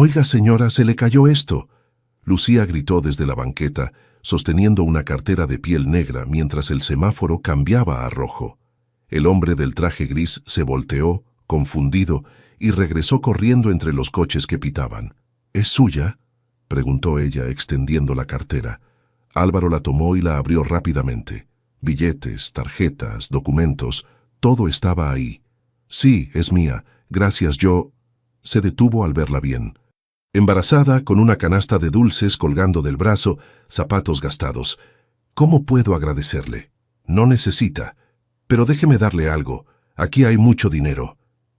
Oiga, señora, se le cayó esto. Lucía gritó desde la banqueta, sosteniendo una cartera de piel negra mientras el semáforo cambiaba a rojo. El hombre del traje gris se volteó, confundido, y regresó corriendo entre los coches que pitaban. ¿Es suya?, preguntó ella, extendiendo la cartera. Álvaro la tomó y la abrió rápidamente. Billetes, tarjetas, documentos, todo estaba ahí. Sí, es mía. Gracias, yo... Se detuvo al verla bien. Embarazada, con una canasta de dulces colgando del brazo, zapatos gastados. ¿Cómo puedo agradecerle? No necesita. Pero déjeme darle algo. Aquí hay mucho dinero.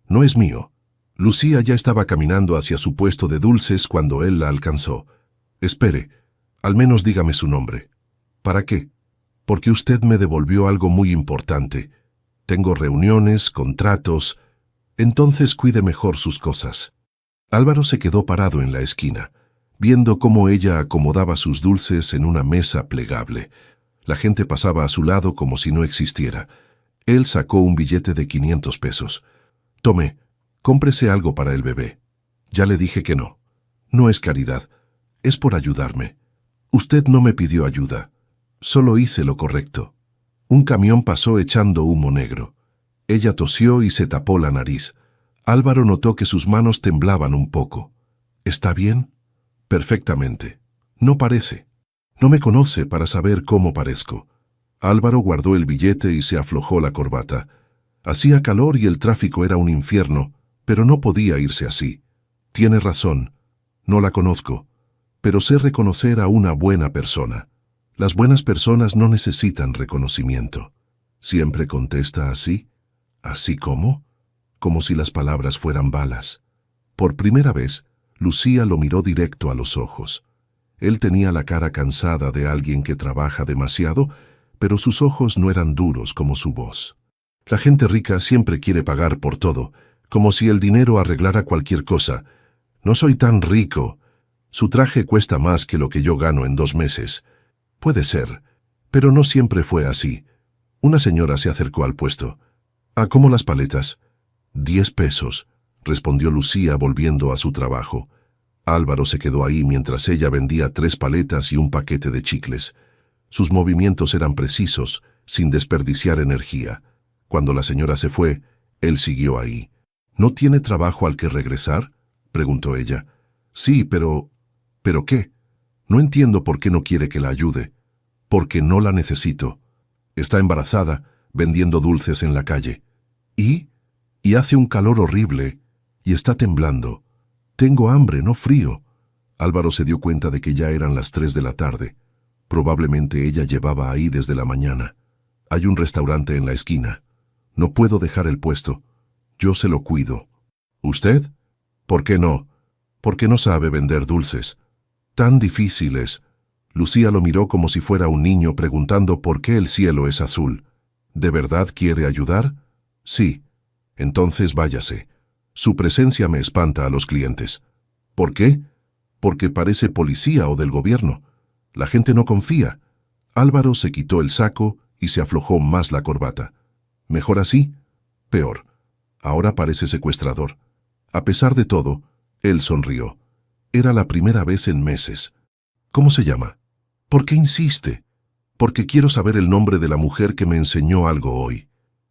No es mío. Lucía ya estaba caminando hacia su puesto de dulces cuando él la alcanzó. Espere, al menos dígame su nombre. ¿Para qué? Porque usted me devolvió algo muy importante. Tengo reuniones, contratos. Entonces cuide mejor sus cosas. Álvaro se quedó parado en la esquina, viendo cómo ella acomodaba sus dulces en una mesa plegable. La gente pasaba a su lado como si no existiera. Él sacó un billete de 500 pesos. Tome, cómprese algo para el bebé. Ya le dije que no. No es caridad, es por ayudarme. Usted no me pidió ayuda. Solo hice lo correcto. Un camión pasó echando humo negro. Ella tosió y se tapó la nariz. Álvaro notó que sus manos temblaban un poco. ¿Está bien? Perfectamente. No parece. No me conoce para saber cómo parezco. Álvaro guardó el billete y se aflojó la corbata. Hacía calor y el tráfico era un infierno, pero no podía irse así. Tiene razón. No la conozco, pero sé reconocer a una buena persona. Las buenas personas no necesitan reconocimiento. Siempre contesta así. ¿Así cómo? Como si las palabras fueran balas. Por primera vez, Lucía lo miró directo a los ojos. Él tenía la cara cansada de alguien que trabaja demasiado, pero sus ojos no eran duros como su voz. La gente rica siempre quiere pagar por todo, como si el dinero arreglara cualquier cosa. No soy tan rico. Su traje cuesta más que lo que yo gano en 2 meses. Puede ser, pero no siempre fue así. Una señora se acercó al puesto. ¿A cómo las paletas? 10 pesos, respondió Lucía volviendo a su trabajo. Álvaro se quedó ahí mientras ella vendía 3 paletas y un paquete de chicles. Sus movimientos eran precisos, sin desperdiciar energía. Cuando la señora se fue, él siguió ahí. ¿No tiene trabajo al que regresar?, preguntó ella. Sí, pero... ¿Pero qué? No entiendo por qué no quiere que la ayude. Porque no la necesito. Está embarazada, vendiendo dulces en la calle. ¿Y? Y hace un calor horrible, y está temblando. Tengo hambre, no frío. Álvaro se dio cuenta de que ya eran las 3 de la tarde. Probablemente ella llevaba ahí desde la mañana. Hay un restaurante en la esquina. No puedo dejar el puesto. Yo se lo cuido. ¿Usted? ¿Por qué no? Porque no sabe vender dulces. Tan difíciles. Lucía lo miró como si fuera un niño preguntando por qué el cielo es azul. ¿De verdad quiere ayudar? Sí. Entonces váyase. Su presencia me espanta a los clientes. ¿Por qué? Porque parece policía o del gobierno. La gente no confía. Álvaro se quitó el saco y se aflojó más la corbata. ¿Mejor así? Peor. Ahora parece secuestrador. A pesar de todo, él sonrió. Era la primera vez en meses. ¿Cómo se llama? ¿Por qué insiste? Porque quiero saber el nombre de la mujer que me enseñó algo hoy.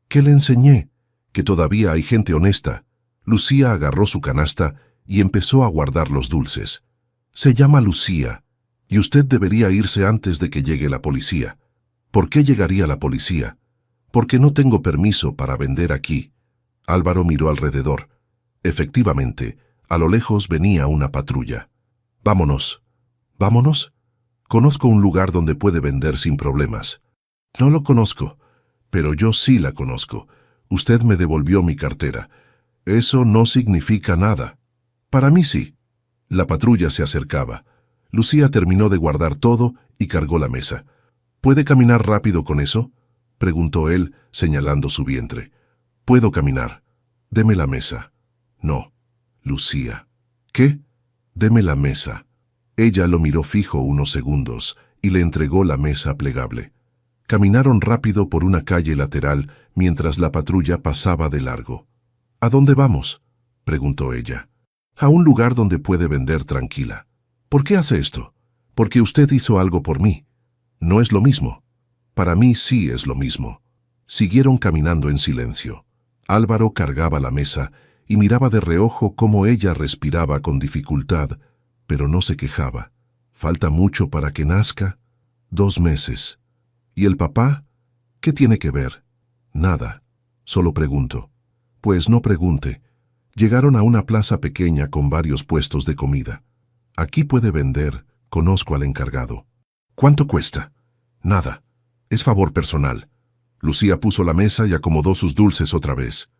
¿Qué le enseñé? Que todavía hay gente honesta. Lucía agarró su canasta y empezó a guardar los dulces. Se llama Lucía, y usted debería irse antes de que llegue la policía. ¿Por qué llegaría la policía? Porque no tengo permiso para vender aquí. Álvaro miró alrededor. Efectivamente, a lo lejos venía una patrulla. Vámonos. ¿Vámonos? Conozco un lugar donde puede vender sin problemas. No lo conozco, pero yo sí la conozco. Usted me devolvió mi cartera. Eso no significa nada. Para mí sí. La patrulla se acercaba. Lucía terminó de guardar todo y cargó la mesa. ¿Puede caminar rápido con eso?, preguntó él, señalando su vientre. Puedo caminar. Deme la mesa. No. Lucía. ¿Qué? Deme la mesa. Ella lo miró fijo unos segundos y le entregó la mesa plegable. Caminaron rápido por una calle lateral mientras la patrulla pasaba de largo. ¿A dónde vamos?, preguntó ella. a un lugar donde puede vender tranquila. ¿Por qué hace esto? Porque usted hizo algo por mí. No es lo mismo. Para mí sí es lo mismo. Siguieron caminando en silencio. Álvaro cargaba la mesa y miraba de reojo cómo ella respiraba con dificultad, pero no se quejaba. ¿Falta mucho para que nazca? 2 meses. ¿Y el papá? ¿Qué tiene que ver? Nada. Solo pregunto. Pues no pregunte. Llegaron a una plaza pequeña con varios puestos de comida. Aquí puede vender, conozco al encargado. ¿Cuánto cuesta? Nada. Es favor personal. Lucía puso la mesa y acomodó sus dulces otra vez.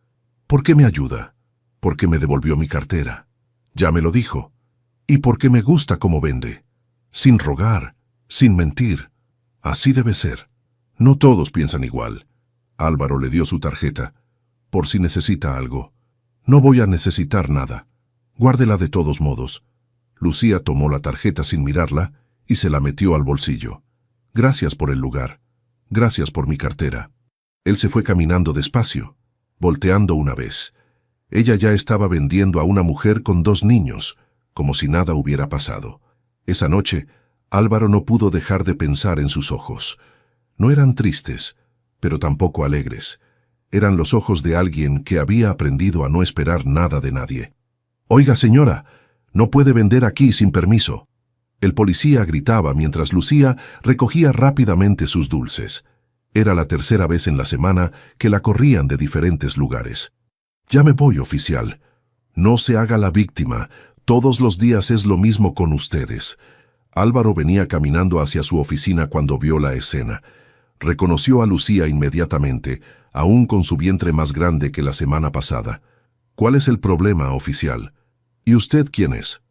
¿Por qué me ayuda? Porque me devolvió mi cartera. Ya me lo dijo. Y porque me gusta cómo vende. Sin rogar, sin mentir. Así debe ser. No todos piensan igual. Álvaro le dio su tarjeta. Por si necesita algo. No voy a necesitar nada. Guárdela de todos modos. Lucía tomó la tarjeta sin mirarla y se la metió al bolsillo. Gracias por el lugar. Gracias por mi cartera. Él se fue caminando despacio, volteando una vez. Ella ya estaba vendiendo a una mujer con 2 niños, como si nada hubiera pasado. Esa noche, Álvaro no pudo dejar de pensar en sus ojos. No eran tristes, pero tampoco alegres. Eran los ojos de alguien que había aprendido a no esperar nada de nadie. «Oiga, señora, no puede vender aquí sin permiso». El policía gritaba mientras Lucía recogía rápidamente sus dulces. Era la 3ª vez en la semana que la corrían de diferentes lugares. «Ya me voy, oficial. No se haga la víctima. Todos los días es lo mismo con ustedes». Álvaro venía caminando hacia su oficina cuando vio la escena. Reconoció a Lucía inmediatamente, aún con su vientre más grande que la semana pasada. «¿Cuál es el problema, oficial? ¿Y usted quién es?»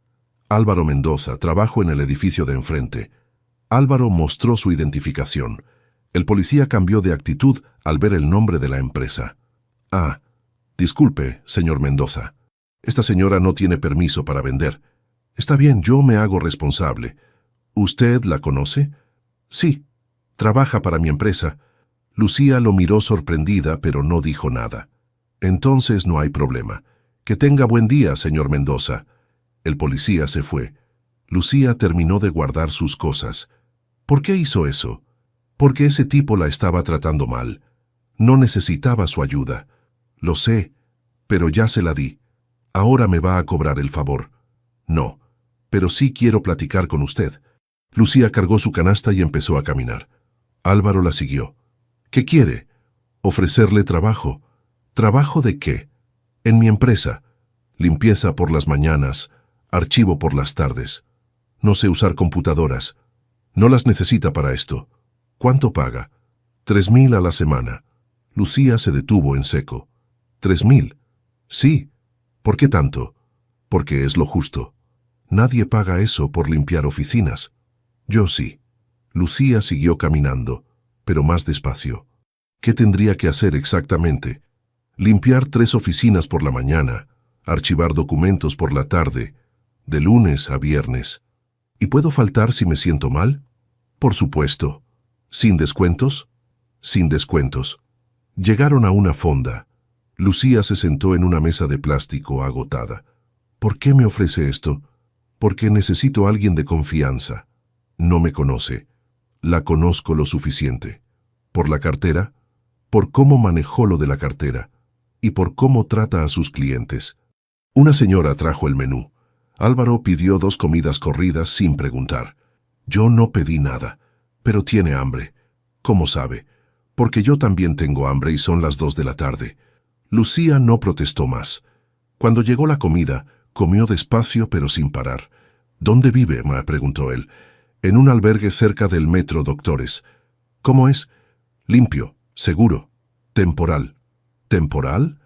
«Álvaro Mendoza, trabajo en el edificio de enfrente». Álvaro mostró su identificación. El policía cambió de actitud al ver el nombre de la empresa. «Ah, disculpe, señor Mendoza. Esta señora no tiene permiso para vender. Está bien, yo me hago responsable. ¿Usted la conoce?» «Sí, trabaja para mi empresa». Lucía lo miró sorprendida, pero no dijo nada. «Entonces no hay problema. Que tenga buen día, señor Mendoza». El policía se fue. Lucía terminó de guardar sus cosas. ¿Por qué hizo eso? Porque ese tipo la estaba tratando mal. No necesitaba su ayuda. Lo sé, pero ya se la di. Ahora me va a cobrar el favor. No, pero sí quiero platicar con usted. Lucía cargó su canasta y empezó a caminar. Álvaro la siguió. ¿Qué quiere? Ofrecerle trabajo. ¿Trabajo de qué? En mi empresa. Limpieza por las mañanas, archivo por las tardes. No sé usar computadoras. No las necesita para esto. ¿Cuánto paga? 3,000 a la semana. Lucía se detuvo en seco. ¿3,000? Sí. ¿Por qué tanto? Porque es lo justo. Nadie paga eso por limpiar oficinas. Yo sí. Lucía siguió caminando, pero más despacio. ¿Qué tendría que hacer exactamente? Limpiar 3 oficinas por la mañana, archivar documentos por la tarde, de lunes a viernes. ¿Y puedo faltar si me siento mal? Por supuesto. ¿Sin descuentos? Sin descuentos. Llegaron a una fonda. Lucía se sentó en una mesa de plástico agotada. ¿Por qué me ofrece esto? Porque necesito a alguien de confianza. No me conoce. La conozco lo suficiente. ¿Por la cartera? Por cómo manejó lo de la cartera. Y por cómo trata a sus clientes. Una señora trajo el menú. Álvaro pidió 2 comidas corridas sin preguntar. Yo no pedí nada, pero tiene hambre. ¿Cómo sabe? Porque yo también tengo hambre y son las 2 de la tarde. Lucía no protestó más. Cuando llegó la comida, comió despacio pero sin parar. ¿Dónde vive?, me preguntó él. En un albergue cerca del metro Doctores. ¿Cómo es? Limpio, seguro, temporal. ¿Temporal?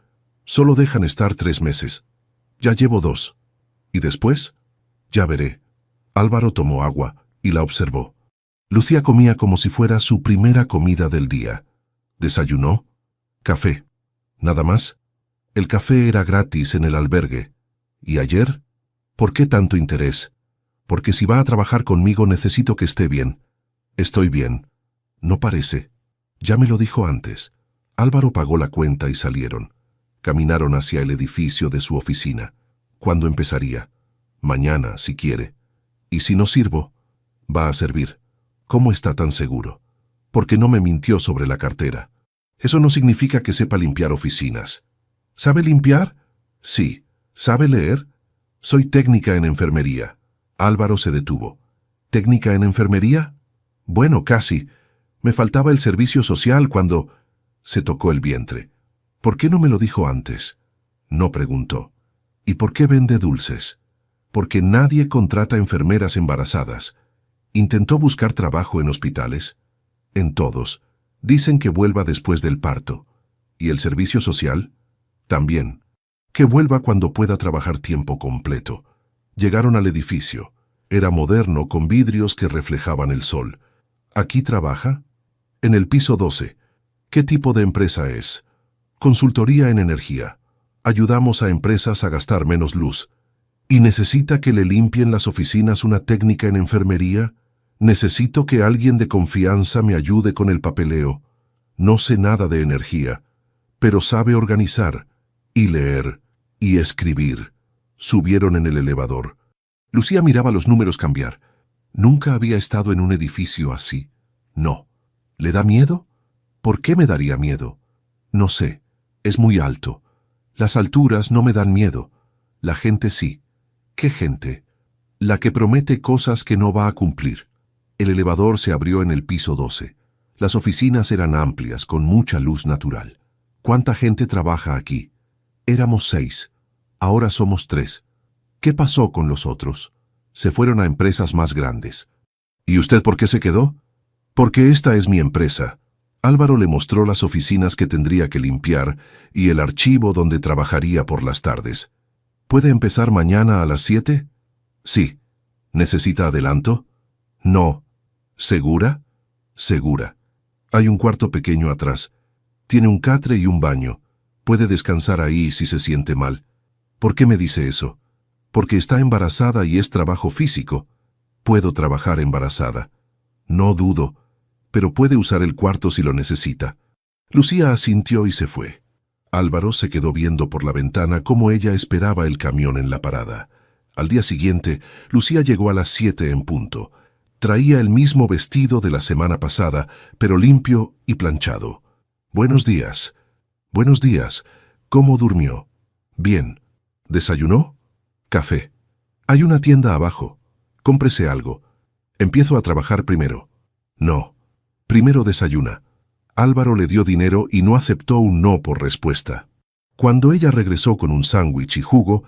Solo dejan estar 3 meses. Ya llevo 2. ¿Y después? Ya veré. Álvaro tomó agua y la observó. Lucía comía como si fuera su primera comida del día. Desayunó. Café. ¿Nada más? El café era gratis en el albergue. ¿Y ayer? ¿Por qué tanto interés? Porque si va a trabajar conmigo necesito que esté bien. Estoy bien. No parece. Ya me lo dijo antes. Álvaro pagó la cuenta y salieron. Caminaron hacia el edificio de su oficina. ¿Cuándo empezaría? Mañana, si quiere. Y si no sirvo, va a servir. ¿Cómo está tan seguro? Porque no me mintió sobre la cartera. Eso no significa que sepa limpiar oficinas. ¿Sabe limpiar? Sí. ¿Sabe leer? Soy técnica en enfermería. Álvaro se detuvo. ¿Técnica en enfermería? Bueno, casi. Me faltaba el servicio social cuando... Se tocó el vientre. ¿Por qué no me lo dijo antes? No preguntó. ¿Y por qué vende dulces? Porque nadie contrata enfermeras embarazadas. ¿Intentó buscar trabajo en hospitales? En todos. Dicen que vuelva después del parto. ¿Y el servicio social? También. Que vuelva cuando pueda trabajar tiempo completo. Llegaron al edificio. Era moderno, con vidrios que reflejaban el sol. ¿Aquí trabaja? En el piso 12. ¿Qué tipo de empresa es? Consultoría en energía. Ayudamos a empresas a gastar menos luz. ¿Y necesita que le limpien las oficinas una técnica en enfermería? Necesito que alguien de confianza me ayude con el papeleo. No sé nada de energía, pero sabe organizar, y leer, y escribir. Subieron en el elevador. Lucía miraba los números cambiar. Nunca había estado en un edificio así. No. ¿Le da miedo? ¿Por qué me daría miedo? No sé. Es muy alto. Las alturas no me dan miedo. La gente sí. ¿Qué gente? La que promete cosas que no va a cumplir. El elevador se abrió en el piso 12. Las oficinas eran amplias, con mucha luz natural. ¿Cuánta gente trabaja aquí? Éramos 6. Ahora somos 3. ¿Qué pasó con los otros? Se fueron a empresas más grandes. ¿Y usted por qué se quedó? Porque esta es mi empresa. Álvaro le mostró las oficinas que tendría que limpiar y el archivo donde trabajaría por las tardes. ¿Puede empezar mañana a las 7? Sí. ¿Necesita adelanto? No. ¿Segura? Segura. Hay un cuarto pequeño atrás. Tiene un catre y un baño. Puede descansar ahí si se siente mal. ¿Por qué me dice eso? Porque está embarazada y es trabajo físico. Puedo trabajar embarazada. No dudo, pero puede usar el cuarto si lo necesita. Lucía asintió y se fue. Álvaro se quedó viendo por la ventana cómo ella esperaba el camión en la parada. Al día siguiente, Lucía llegó a las 7 en punto. Traía el mismo vestido de la semana pasada, pero limpio y planchado. Buenos días. Buenos días. ¿Cómo durmió? Bien. ¿Desayunó? Café. Hay una tienda abajo. Cómprese algo. Empiezo a trabajar primero. No. Primero desayuna. Álvaro le dio dinero y no aceptó un no por respuesta. Cuando ella regresó con un sándwich y jugo,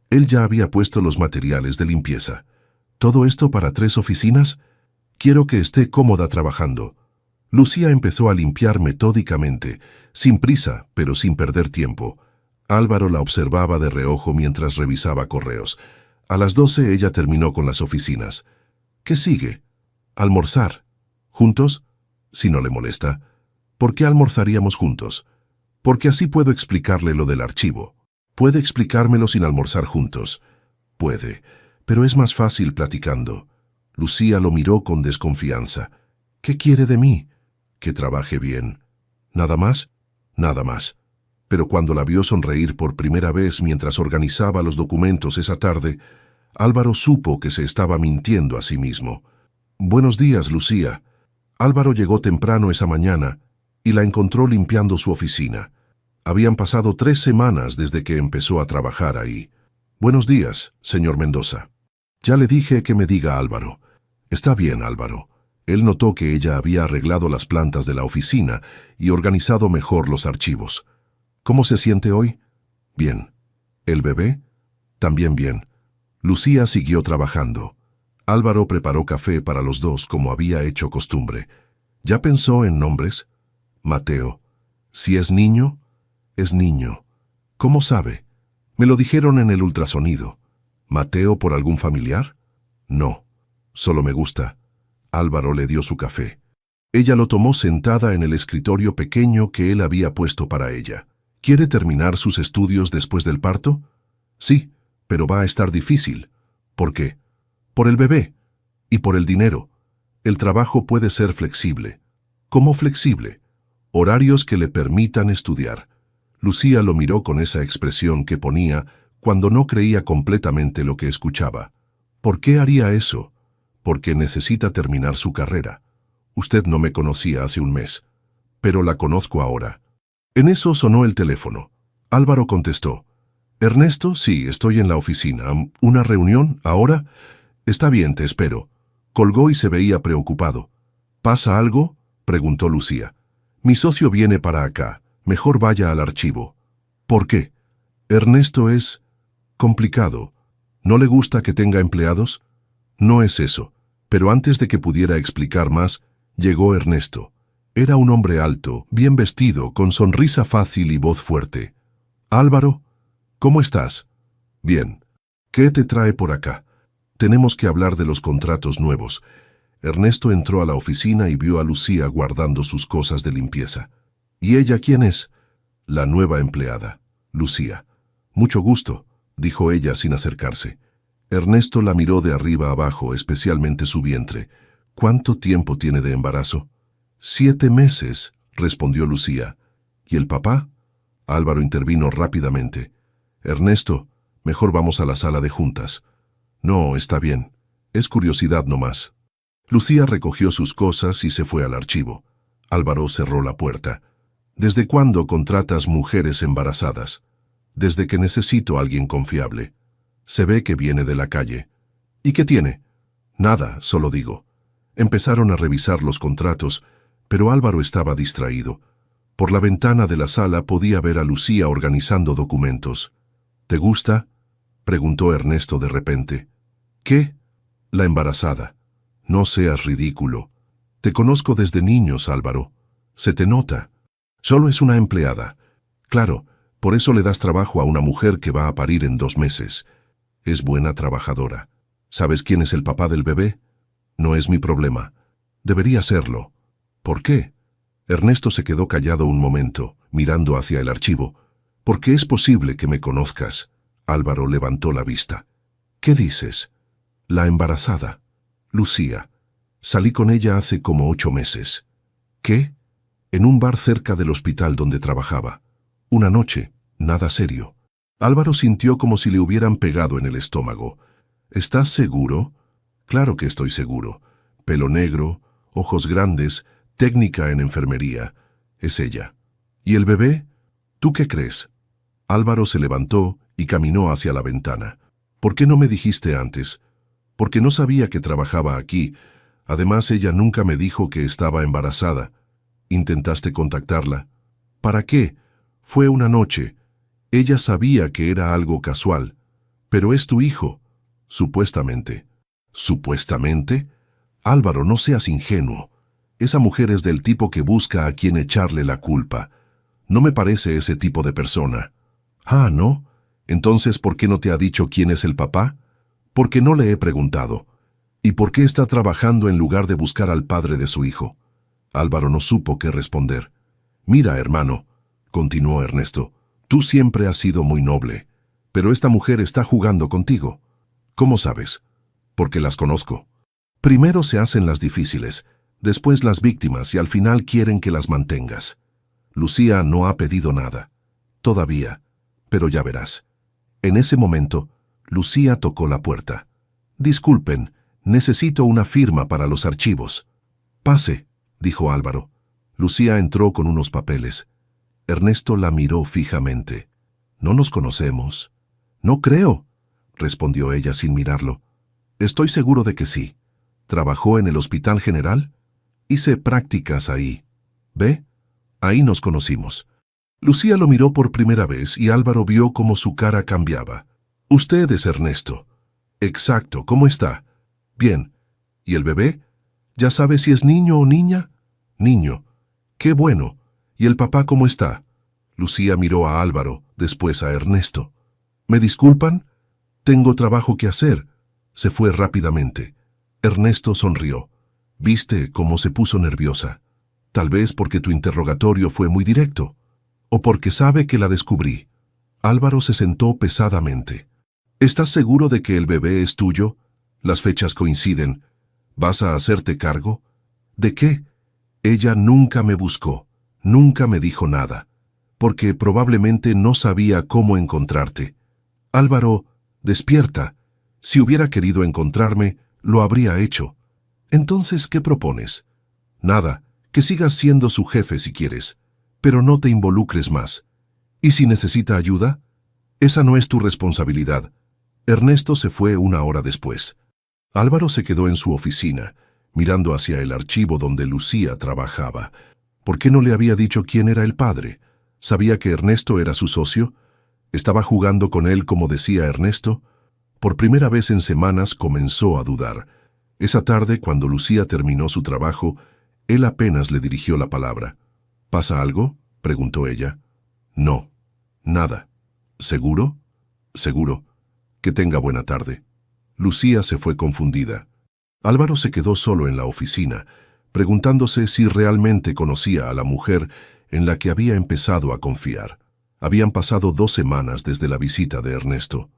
él ya había puesto los materiales de limpieza. ¿Todo esto para 3 oficinas? Quiero que esté cómoda trabajando. Lucía empezó a limpiar metódicamente, sin prisa, pero sin perder tiempo. Álvaro la observaba de reojo mientras revisaba correos. A las 12 ella terminó con las oficinas. ¿Qué sigue? Almorzar. ¿Juntos? Si no le molesta. ¿Por qué almorzaríamos juntos? Porque así puedo explicarle lo del archivo. ¿Puede explicármelo sin almorzar juntos? Puede, pero es más fácil platicando. Lucía lo miró con desconfianza. ¿Qué quiere de mí? Que trabaje bien. ¿Nada más? Nada más. Pero cuando la vio sonreír por primera vez mientras organizaba los documentos esa tarde, Álvaro supo que se estaba mintiendo a sí mismo. Buenos días, Lucía. Álvaro llegó temprano esa mañana y la encontró limpiando su oficina. Habían pasado 3 semanas desde que empezó a trabajar ahí. Buenos días, señor Mendoza. Ya le dije que me diga Álvaro. Está bien, Álvaro. Él notó que ella había arreglado las plantas de la oficina y organizado mejor los archivos. ¿Cómo se siente hoy? Bien. ¿El bebé? También bien. Lucía siguió trabajando. Álvaro preparó café para los dos como había hecho costumbre. ¿Ya pensó en nombres? Mateo. Si es niño, es niño. ¿Cómo sabe? Me lo dijeron en el ultrasonido. ¿Mateo por algún familiar? No. Solo me gusta. Álvaro le dio su café. Ella lo tomó sentada en el escritorio pequeño que él había puesto para ella. ¿Quiere terminar sus estudios después del parto? Sí, pero va a estar difícil. ¿Por qué? Por el bebé y por el dinero. El trabajo puede ser flexible. ¿Cómo flexible? Horarios que le permitan estudiar. Lucía lo miró con esa expresión que ponía cuando no creía completamente lo que escuchaba. ¿Por qué haría eso? Porque necesita terminar su carrera. Usted no me conocía hace un mes, pero la conozco ahora. En eso sonó el teléfono. Álvaro contestó. Ernesto, sí, estoy en la oficina. ¿Una reunión? ¿Ahora? Está bien, te espero. Colgó y se veía preocupado. ¿Pasa algo?, preguntó Lucía. Mi socio viene para acá. Mejor vaya al archivo. ¿Por qué? Ernesto es complicado. ¿No le gusta que tenga empleados? No es eso. Pero antes de que pudiera explicar más, llegó Ernesto. Era un hombre alto, bien vestido, con sonrisa fácil y voz fuerte. Álvaro, ¿cómo estás? Bien. ¿Qué te trae por acá? Tenemos que hablar de los contratos nuevos. Ernesto entró a la oficina y vio a Lucía guardando sus cosas de limpieza. ¿Y ella quién es? La nueva empleada, Lucía. Mucho gusto, dijo ella sin acercarse. Ernesto la miró de arriba abajo, especialmente su vientre. ¿Cuánto tiempo tiene de embarazo? 7 meses, respondió Lucía. ¿Y el papá? Álvaro intervino rápidamente. Ernesto, mejor vamos a la sala de juntas. No, está bien. Es curiosidad nomás. Lucía recogió sus cosas y se fue al archivo. Álvaro cerró la puerta. ¿Desde cuándo contratas mujeres embarazadas? Desde que necesito a alguien confiable. Se ve que viene de la calle. ¿Y qué tiene? Nada, solo digo. Empezaron a revisar los contratos, pero Álvaro estaba distraído. Por la ventana de la sala podía ver a Lucía organizando documentos. ¿Te gusta?, preguntó Ernesto de repente. ¿Qué? La embarazada. No seas ridículo. Te conozco desde niños, Álvaro. Se te nota. Solo es una empleada. Claro, por eso le das trabajo a una mujer que va a parir en 2 meses. Es buena trabajadora. ¿Sabes quién es el papá del bebé? No es mi problema. Debería serlo. ¿Por qué? Ernesto se quedó callado un momento, mirando hacia el archivo. Porque es posible que me conozcas. Álvaro levantó la vista. ¿Qué dices? La embarazada. Lucía. Salí con ella hace como 8 meses. ¿Qué? En un bar cerca del hospital donde trabajaba. Una noche, nada serio. Álvaro sintió como si le hubieran pegado en el estómago. ¿Estás seguro? Claro que estoy seguro. Pelo negro, ojos grandes, técnica en enfermería. Es ella. ¿Y el bebé? ¿Tú qué crees? Álvaro se levantó y caminó hacia la ventana. ¿Por qué no me dijiste antes? Porque no sabía que trabajaba aquí. Además, ella nunca me dijo que estaba embarazada. ¿Intentaste contactarla? ¿Para qué? Fue una noche. Ella sabía que era algo casual. Pero es tu hijo. Supuestamente. ¿Supuestamente? Álvaro, no seas ingenuo. Esa mujer es del tipo que busca a quien echarle la culpa. No me parece ese tipo de persona. Ah, ¿no? Entonces, ¿por qué no te ha dicho quién es el papá? Porque no le he preguntado. ¿Y por qué está trabajando en lugar de buscar al padre de su hijo? Álvaro no supo qué responder. Mira, hermano, continuó Ernesto, tú siempre has sido muy noble, pero esta mujer está jugando contigo. ¿Cómo sabes? Porque las conozco. Primero se hacen las difíciles, después las víctimas y al final quieren que las mantengas. Lucía no ha pedido nada. Todavía. Pero ya verás. En ese momento, Lucía tocó la puerta. Disculpen, necesito una firma para los archivos. Pase, dijo Álvaro. Lucía entró con unos papeles. Ernesto la miró fijamente. ¿No nos conocemos? No creo, respondió ella sin mirarlo. Estoy seguro de que sí. ¿Trabajó en el Hospital General? Hice prácticas ahí. ¿Ve? Ahí nos conocimos. Lucía lo miró por primera vez y Álvaro vio cómo su cara cambiaba. Usted es Ernesto. Exacto, ¿cómo está? Bien. ¿Y el bebé? ¿Ya sabe si es niño o niña? Niño. Qué bueno. ¿Y el papá cómo está? Lucía miró a Álvaro, después a Ernesto. ¿Me disculpan? Tengo trabajo que hacer. Se fue rápidamente. Ernesto sonrió. ¿Viste cómo se puso nerviosa? Tal vez porque tu interrogatorio fue muy directo. O porque sabe que la descubrí. Álvaro se sentó pesadamente. ¿Estás seguro de que el bebé es tuyo? Las fechas coinciden. ¿Vas a hacerte cargo? ¿De qué? Ella nunca me buscó, nunca me dijo nada, porque probablemente no sabía cómo encontrarte. Álvaro, despierta. Si hubiera querido encontrarme, lo habría hecho. Entonces, ¿qué propones? Nada, que sigas siendo su jefe si quieres, pero no te involucres más. ¿Y si necesita ayuda? Esa no es tu responsabilidad. Ernesto se fue 1 hora después. Álvaro se quedó en su oficina, mirando hacia el archivo donde Lucía trabajaba. ¿Por qué no le había dicho quién era el padre? ¿Sabía que Ernesto era su socio? ¿Estaba jugando con él como decía Ernesto? Por primera vez en semanas comenzó a dudar. Esa tarde, cuando Lucía terminó su trabajo, él apenas le dirigió la palabra. ¿Pasa algo?, preguntó ella. No, nada. ¿Seguro? Seguro. Que tenga buena tarde. Lucía se fue confundida. Álvaro se quedó solo en la oficina, preguntándose si realmente conocía a la mujer en la que había empezado a confiar. Habían pasado 2 semanas desde la visita de Ernesto.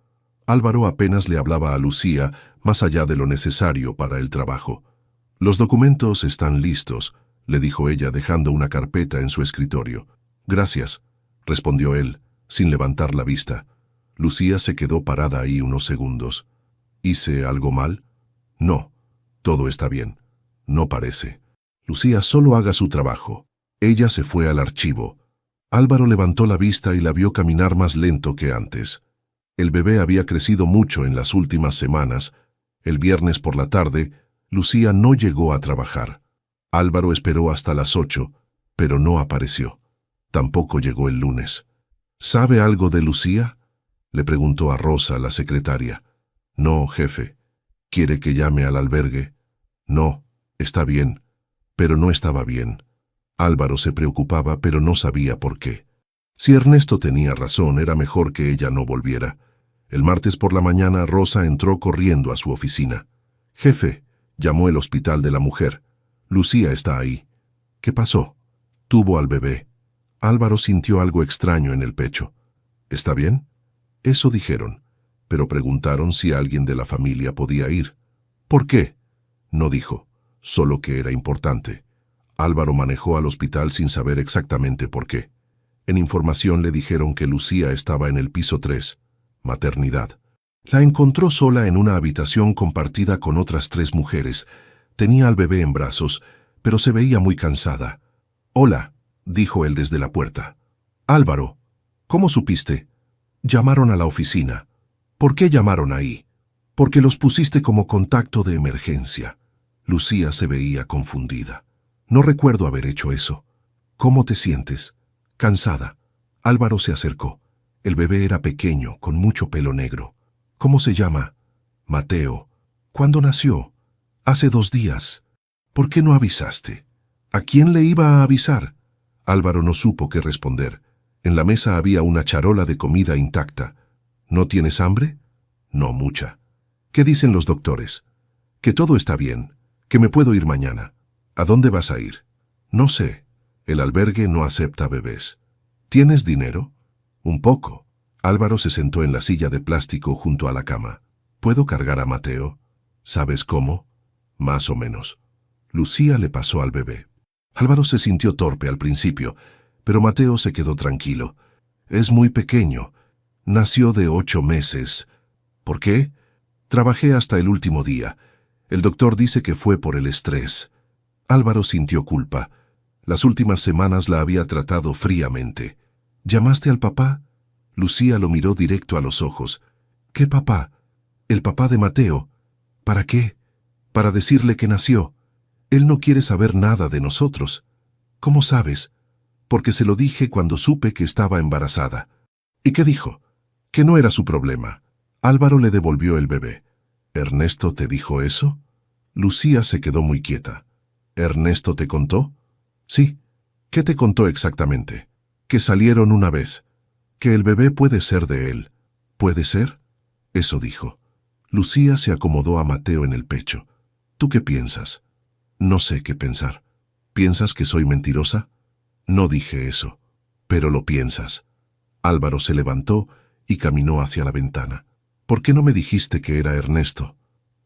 Álvaro apenas le hablaba a Lucía más allá de lo necesario para el trabajo. «Los documentos están listos», le dijo ella dejando una carpeta en su escritorio. «Gracias», respondió él, sin levantar la vista. Lucía se quedó parada ahí unos segundos. «¿Hice algo mal?» «No, todo está bien. No parece». «Lucía, solo haga su trabajo». Ella se fue al archivo. Álvaro levantó la vista y la vio caminar más lento que antes. El bebé había crecido mucho en las últimas semanas. El viernes por la tarde, Lucía no llegó a trabajar. Álvaro esperó hasta las 8, pero no apareció. Tampoco llegó el lunes. «¿Sabe algo de Lucía?», le preguntó a Rosa, la secretaria. «No, jefe. ¿Quiere que llame al albergue?» «No, está bien». Pero no estaba bien. Álvaro se preocupaba, pero no sabía por qué. Si Ernesto tenía razón, era mejor que ella no volviera. El martes por la mañana, Rosa entró corriendo a su oficina. «Jefe», llamó el hospital de la mujer. «Lucía está ahí». «¿Qué pasó?» «Tuvo al bebé». Álvaro sintió algo extraño en el pecho. «¿Está bien?» Eso dijeron, pero preguntaron si alguien de la familia podía ir. «¿Por qué?» No dijo, solo que era importante. Álvaro manejó al hospital sin saber exactamente por qué. En información le dijeron que Lucía estaba en el piso 3, maternidad. La encontró sola en una habitación compartida con otras 3 mujeres. Tenía al bebé en brazos, pero se veía muy cansada. «Hola», dijo él desde la puerta. «Álvaro, ¿cómo supiste?» «Llamaron a la oficina». «¿Por qué llamaron ahí?» «Porque los pusiste como contacto de emergencia». Lucía se veía confundida. «No recuerdo haber hecho eso». «¿Cómo te sientes?» «Cansada». Álvaro se acercó. El bebé era pequeño, con mucho pelo negro. «¿Cómo se llama?» «Mateo». «¿Cuándo nació?» «Hace 2 días». «¿Por qué no avisaste?» «¿A quién le iba a avisar?» Álvaro no supo qué responder. En la mesa había una charola de comida intacta. «¿No tienes hambre?» «No, mucha». «¿Qué dicen los doctores?» «Que todo está bien, que me puedo ir mañana». «¿A dónde vas a ir?» «No sé. El albergue no acepta bebés». «¿Tienes dinero?» «Un poco». Álvaro se sentó en la silla de plástico junto a la cama. «¿Puedo cargar a Mateo?» «¿Sabes cómo?» «Más o menos». Lucía le pasó al bebé. Álvaro se sintió torpe al principio, pero Mateo se quedó tranquilo. «Es muy pequeño. Nació de 8 meses. ¿Por qué?» «Trabajé hasta el último día. El doctor dice que fue por el estrés». Álvaro sintió culpa. Las últimas semanas la había tratado fríamente. «¿Llamaste al papá?» Lucía lo miró directo a los ojos. «¿Qué papá?» «El papá de Mateo». «¿Para qué?» «Para decirle que nació. Él no quiere saber nada de nosotros». «¿Cómo sabes?» «Porque se lo dije cuando supe que estaba embarazada». «¿Y qué dijo?» «Que no era su problema». Álvaro le devolvió el bebé. «¿Ernesto te dijo eso?» Lucía se quedó muy quieta. «¿Ernesto te contó?» «Sí». «¿Qué te contó exactamente?» «Que salieron una vez. Que el bebé puede ser de él». «¿Puede ser?» Eso dijo. Lucía se acomodó a Mateo en el pecho. «¿Tú qué piensas?» «No sé qué pensar». «¿Piensas que soy mentirosa?» «No dije eso. Pero lo piensas». Álvaro se levantó y caminó hacia la ventana. «¿Por qué no me dijiste que era Ernesto?»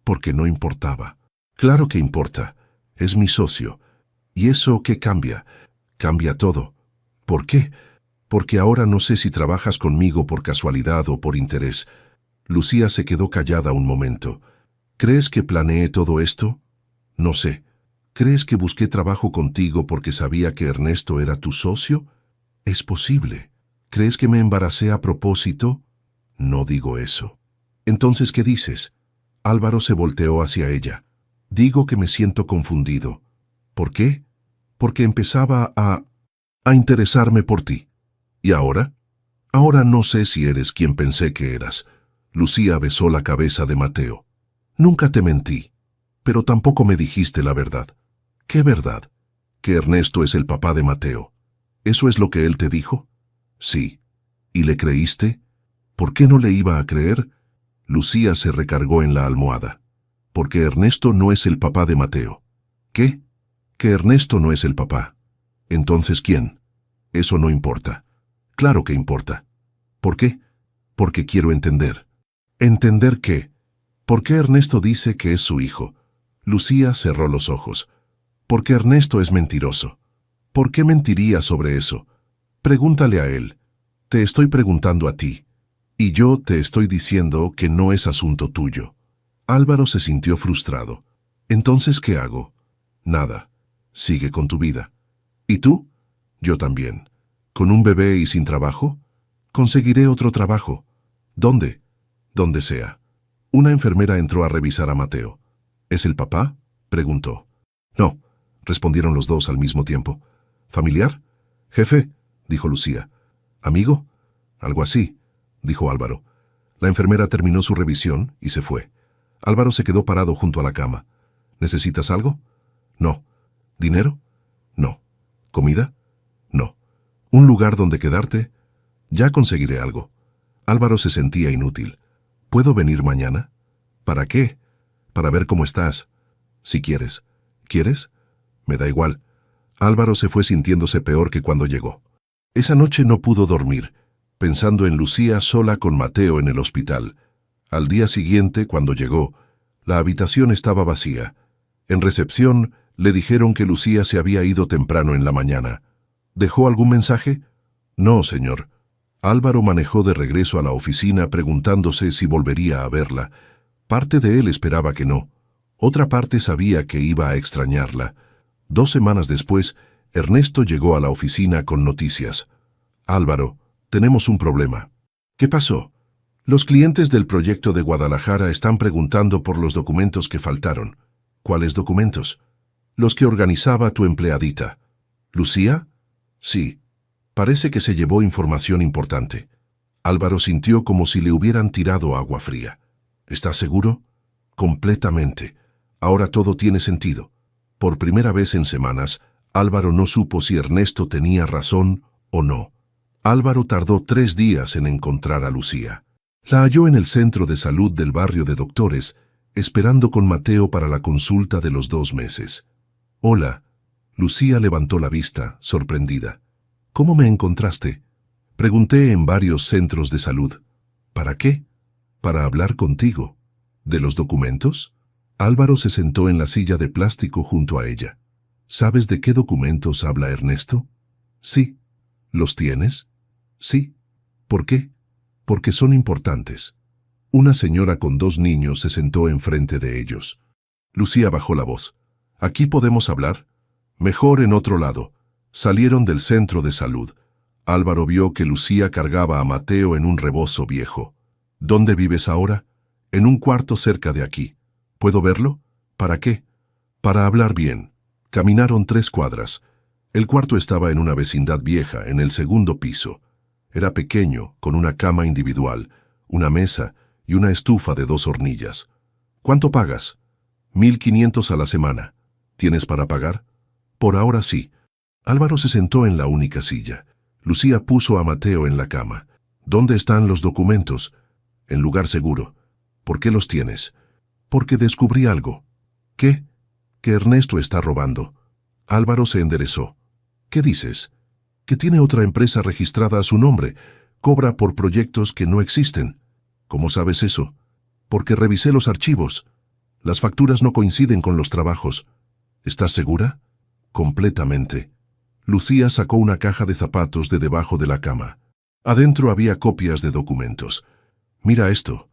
«Porque no importaba». «Claro que importa. Es mi socio. ¿Y eso qué cambia?» «Cambia todo». «¿Por qué?» Porque ahora no sé si trabajas conmigo por casualidad o por interés. Lucía se quedó callada un momento. ¿Crees que planeé todo esto? No sé. ¿Crees que busqué trabajo contigo porque sabía que Ernesto era tu socio? Es posible. ¿Crees que me embaracé a propósito? No digo eso. Entonces, ¿qué dices? Álvaro se volteó hacia ella. Digo que me siento confundido. ¿Por qué? Porque empezaba a interesarme por ti. ¿Y ahora? Ahora no sé si eres quien pensé que eras. Lucía besó la cabeza de Mateo. Nunca te mentí, pero tampoco me dijiste la verdad. ¿Qué verdad? Que Ernesto es el papá de Mateo. ¿Eso es lo que él te dijo? Sí. ¿Y le creíste? ¿Por qué no le iba a creer? Lucía se recargó en la almohada. Porque Ernesto no es el papá de Mateo. ¿Qué? Que Ernesto no es el papá. Entonces, ¿quién? Eso no importa. Claro que importa. ¿Por qué? Porque quiero entender. ¿Entender qué? ¿Por qué Ernesto dice que es su hijo? Lucía cerró los ojos. Porque Ernesto es mentiroso. ¿Por qué mentiría sobre eso? Pregúntale a él. Te estoy preguntando a ti. Y yo te estoy diciendo que no es asunto tuyo. Álvaro se sintió frustrado. Entonces, ¿qué hago? Nada. Sigue con tu vida. ¿Y tú? Yo también. ¿Con un bebé y sin trabajo? Conseguiré otro trabajo. ¿Dónde? Donde sea. Una enfermera entró a revisar a Mateo. ¿Es el papá? Preguntó. No, respondieron los dos al mismo tiempo. ¿Familiar? Jefe, dijo Lucía. ¿Amigo? Algo así, dijo Álvaro. La enfermera terminó su revisión y se fue. Álvaro se quedó parado junto a la cama. ¿Necesitas algo? No. ¿Dinero? No. ¿Comida? No. ¿Un lugar donde quedarte? Ya conseguiré algo. Álvaro se sentía inútil. ¿Puedo venir mañana? ¿Para qué? Para ver cómo estás. Si quieres. ¿Quieres? Me da igual. Álvaro se fue sintiéndose peor que cuando llegó. Esa noche no pudo dormir, pensando en Lucía sola con Mateo en el hospital. Al día siguiente, cuando llegó, la habitación estaba vacía. En recepción, le dijeron que Lucía se había ido temprano en la mañana. ¿Dejó algún mensaje? No, señor. Álvaro manejó de regreso a la oficina preguntándose si volvería a verla. Parte de él esperaba que no. Otra parte sabía que iba a extrañarla. 2 semanas después, Ernesto llegó a la oficina con noticias. Álvaro, tenemos un problema. ¿Qué pasó? Los clientes del proyecto de Guadalajara están preguntando por los documentos que faltaron. ¿Cuáles documentos? Los que organizaba tu empleadita. ¿Lucía? Sí. Parece que se llevó información importante. Álvaro sintió como si le hubieran tirado agua fría. ¿Estás seguro? Completamente. Ahora todo tiene sentido. Por primera vez en semanas, Álvaro no supo si Ernesto tenía razón o no. Álvaro tardó 3 días en encontrar a Lucía. La halló en el centro de salud del barrio de Doctores, esperando con Mateo para la consulta de los 2 meses. Hola. Lucía levantó la vista, sorprendida. ¿Cómo me encontraste? Pregunté en varios centros de salud. ¿Para qué? Para hablar contigo. ¿De los documentos? Álvaro se sentó en la silla de plástico junto a ella. ¿Sabes de qué documentos habla Ernesto? Sí. ¿Los tienes? Sí. ¿Por qué? Porque son importantes. Una señora con 2 niños se sentó enfrente de ellos. Lucía bajó la voz. ¿Aquí podemos hablar? Mejor en otro lado. Salieron del centro de salud. Álvaro vio que Lucía cargaba a Mateo en un rebozo viejo. ¿Dónde vives ahora? En un cuarto cerca de aquí. ¿Puedo verlo? ¿Para qué? Para hablar bien. Caminaron 3 cuadras. El cuarto estaba en una vecindad vieja, en el 2.º piso. Era pequeño, con una cama individual, una mesa y una estufa de 2 hornillas. ¿Cuánto pagas? 1.500 a la semana. ¿Tienes para pagar? Por ahora sí. Álvaro se sentó en la única silla. Lucía puso a Mateo en la cama. ¿Dónde están los documentos? En lugar seguro. ¿Por qué los tienes? Porque descubrí algo. ¿Qué? Que Ernesto está robando. Álvaro se enderezó. ¿Qué dices? Que tiene otra empresa registrada a su nombre. Cobra por proyectos que no existen. ¿Cómo sabes eso? Porque revisé los archivos. Las facturas no coinciden con los trabajos. ¿Estás segura? Completamente. Lucía sacó una caja de zapatos de debajo de la cama. Adentro había copias de documentos. «Mira esto».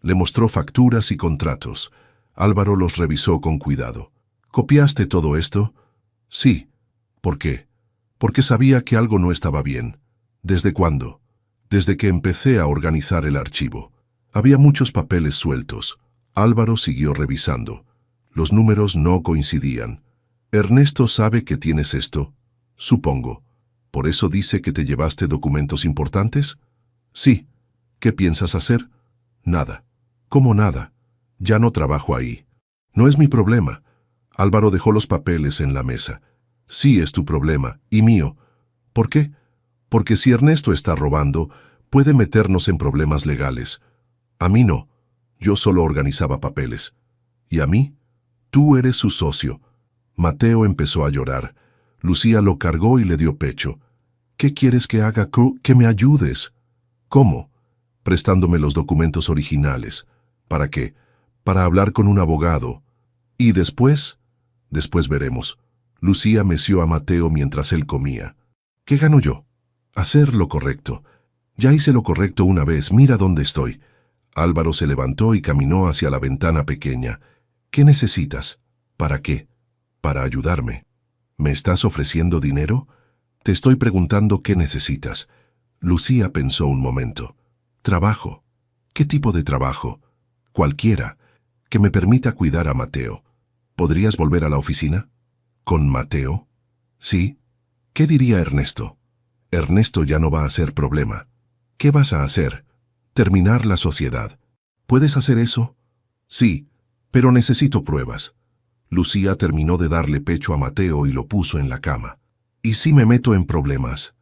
Le mostró facturas y contratos. Álvaro los revisó con cuidado. «¿Copiaste todo esto?» «Sí». «¿Por qué?» «Porque sabía que algo no estaba bien». «¿Desde cuándo?» «Desde que empecé a organizar el archivo». Había muchos papeles sueltos. Álvaro siguió revisando. Los números no coincidían. «¿Ernesto sabe que tienes esto?» «Supongo. ¿Por eso dice que te llevaste documentos importantes?» «Sí». «¿Qué piensas hacer?» «Nada». «¿Cómo nada? Ya no trabajo ahí». «No es mi problema». Álvaro dejó los papeles en la mesa. «Sí es tu problema, y mío». «¿Por qué?» «Porque si Ernesto está robando, puede meternos en problemas legales. A mí no. Yo solo organizaba papeles». «¿Y a mí?» «Tú eres su socio». Mateo empezó a llorar. Lucía lo cargó y le dio pecho. «¿Qué quieres que haga? ¡Que me ayudes!» «¿Cómo?» «Prestándome los documentos originales». «¿Para qué?» «Para hablar con un abogado». «¿Y después?» «Después veremos». Lucía meció a Mateo mientras él comía. «¿Qué gano yo?» «Hacer lo correcto». «Ya hice lo correcto una vez, mira dónde estoy». Álvaro se levantó y caminó hacia la ventana pequeña. «¿Qué necesitas?» «¿Para qué?» «Para ayudarme». «¿Me estás ofreciendo dinero?» «Te estoy preguntando qué necesitas». Lucía pensó un momento. «Trabajo». «¿Qué tipo de trabajo?» «Cualquiera. Que me permita cuidar a Mateo». «¿Podrías volver a la oficina?» «¿Con Mateo?» «Sí». «¿Qué diría Ernesto?» «Ernesto ya no va a ser problema». «¿Qué vas a hacer?» «Terminar la sociedad». «¿Puedes hacer eso?» «Sí, pero necesito pruebas». Lucía terminó de darle pecho a Mateo y lo puso en la cama. «¿Y si me meto en problemas?»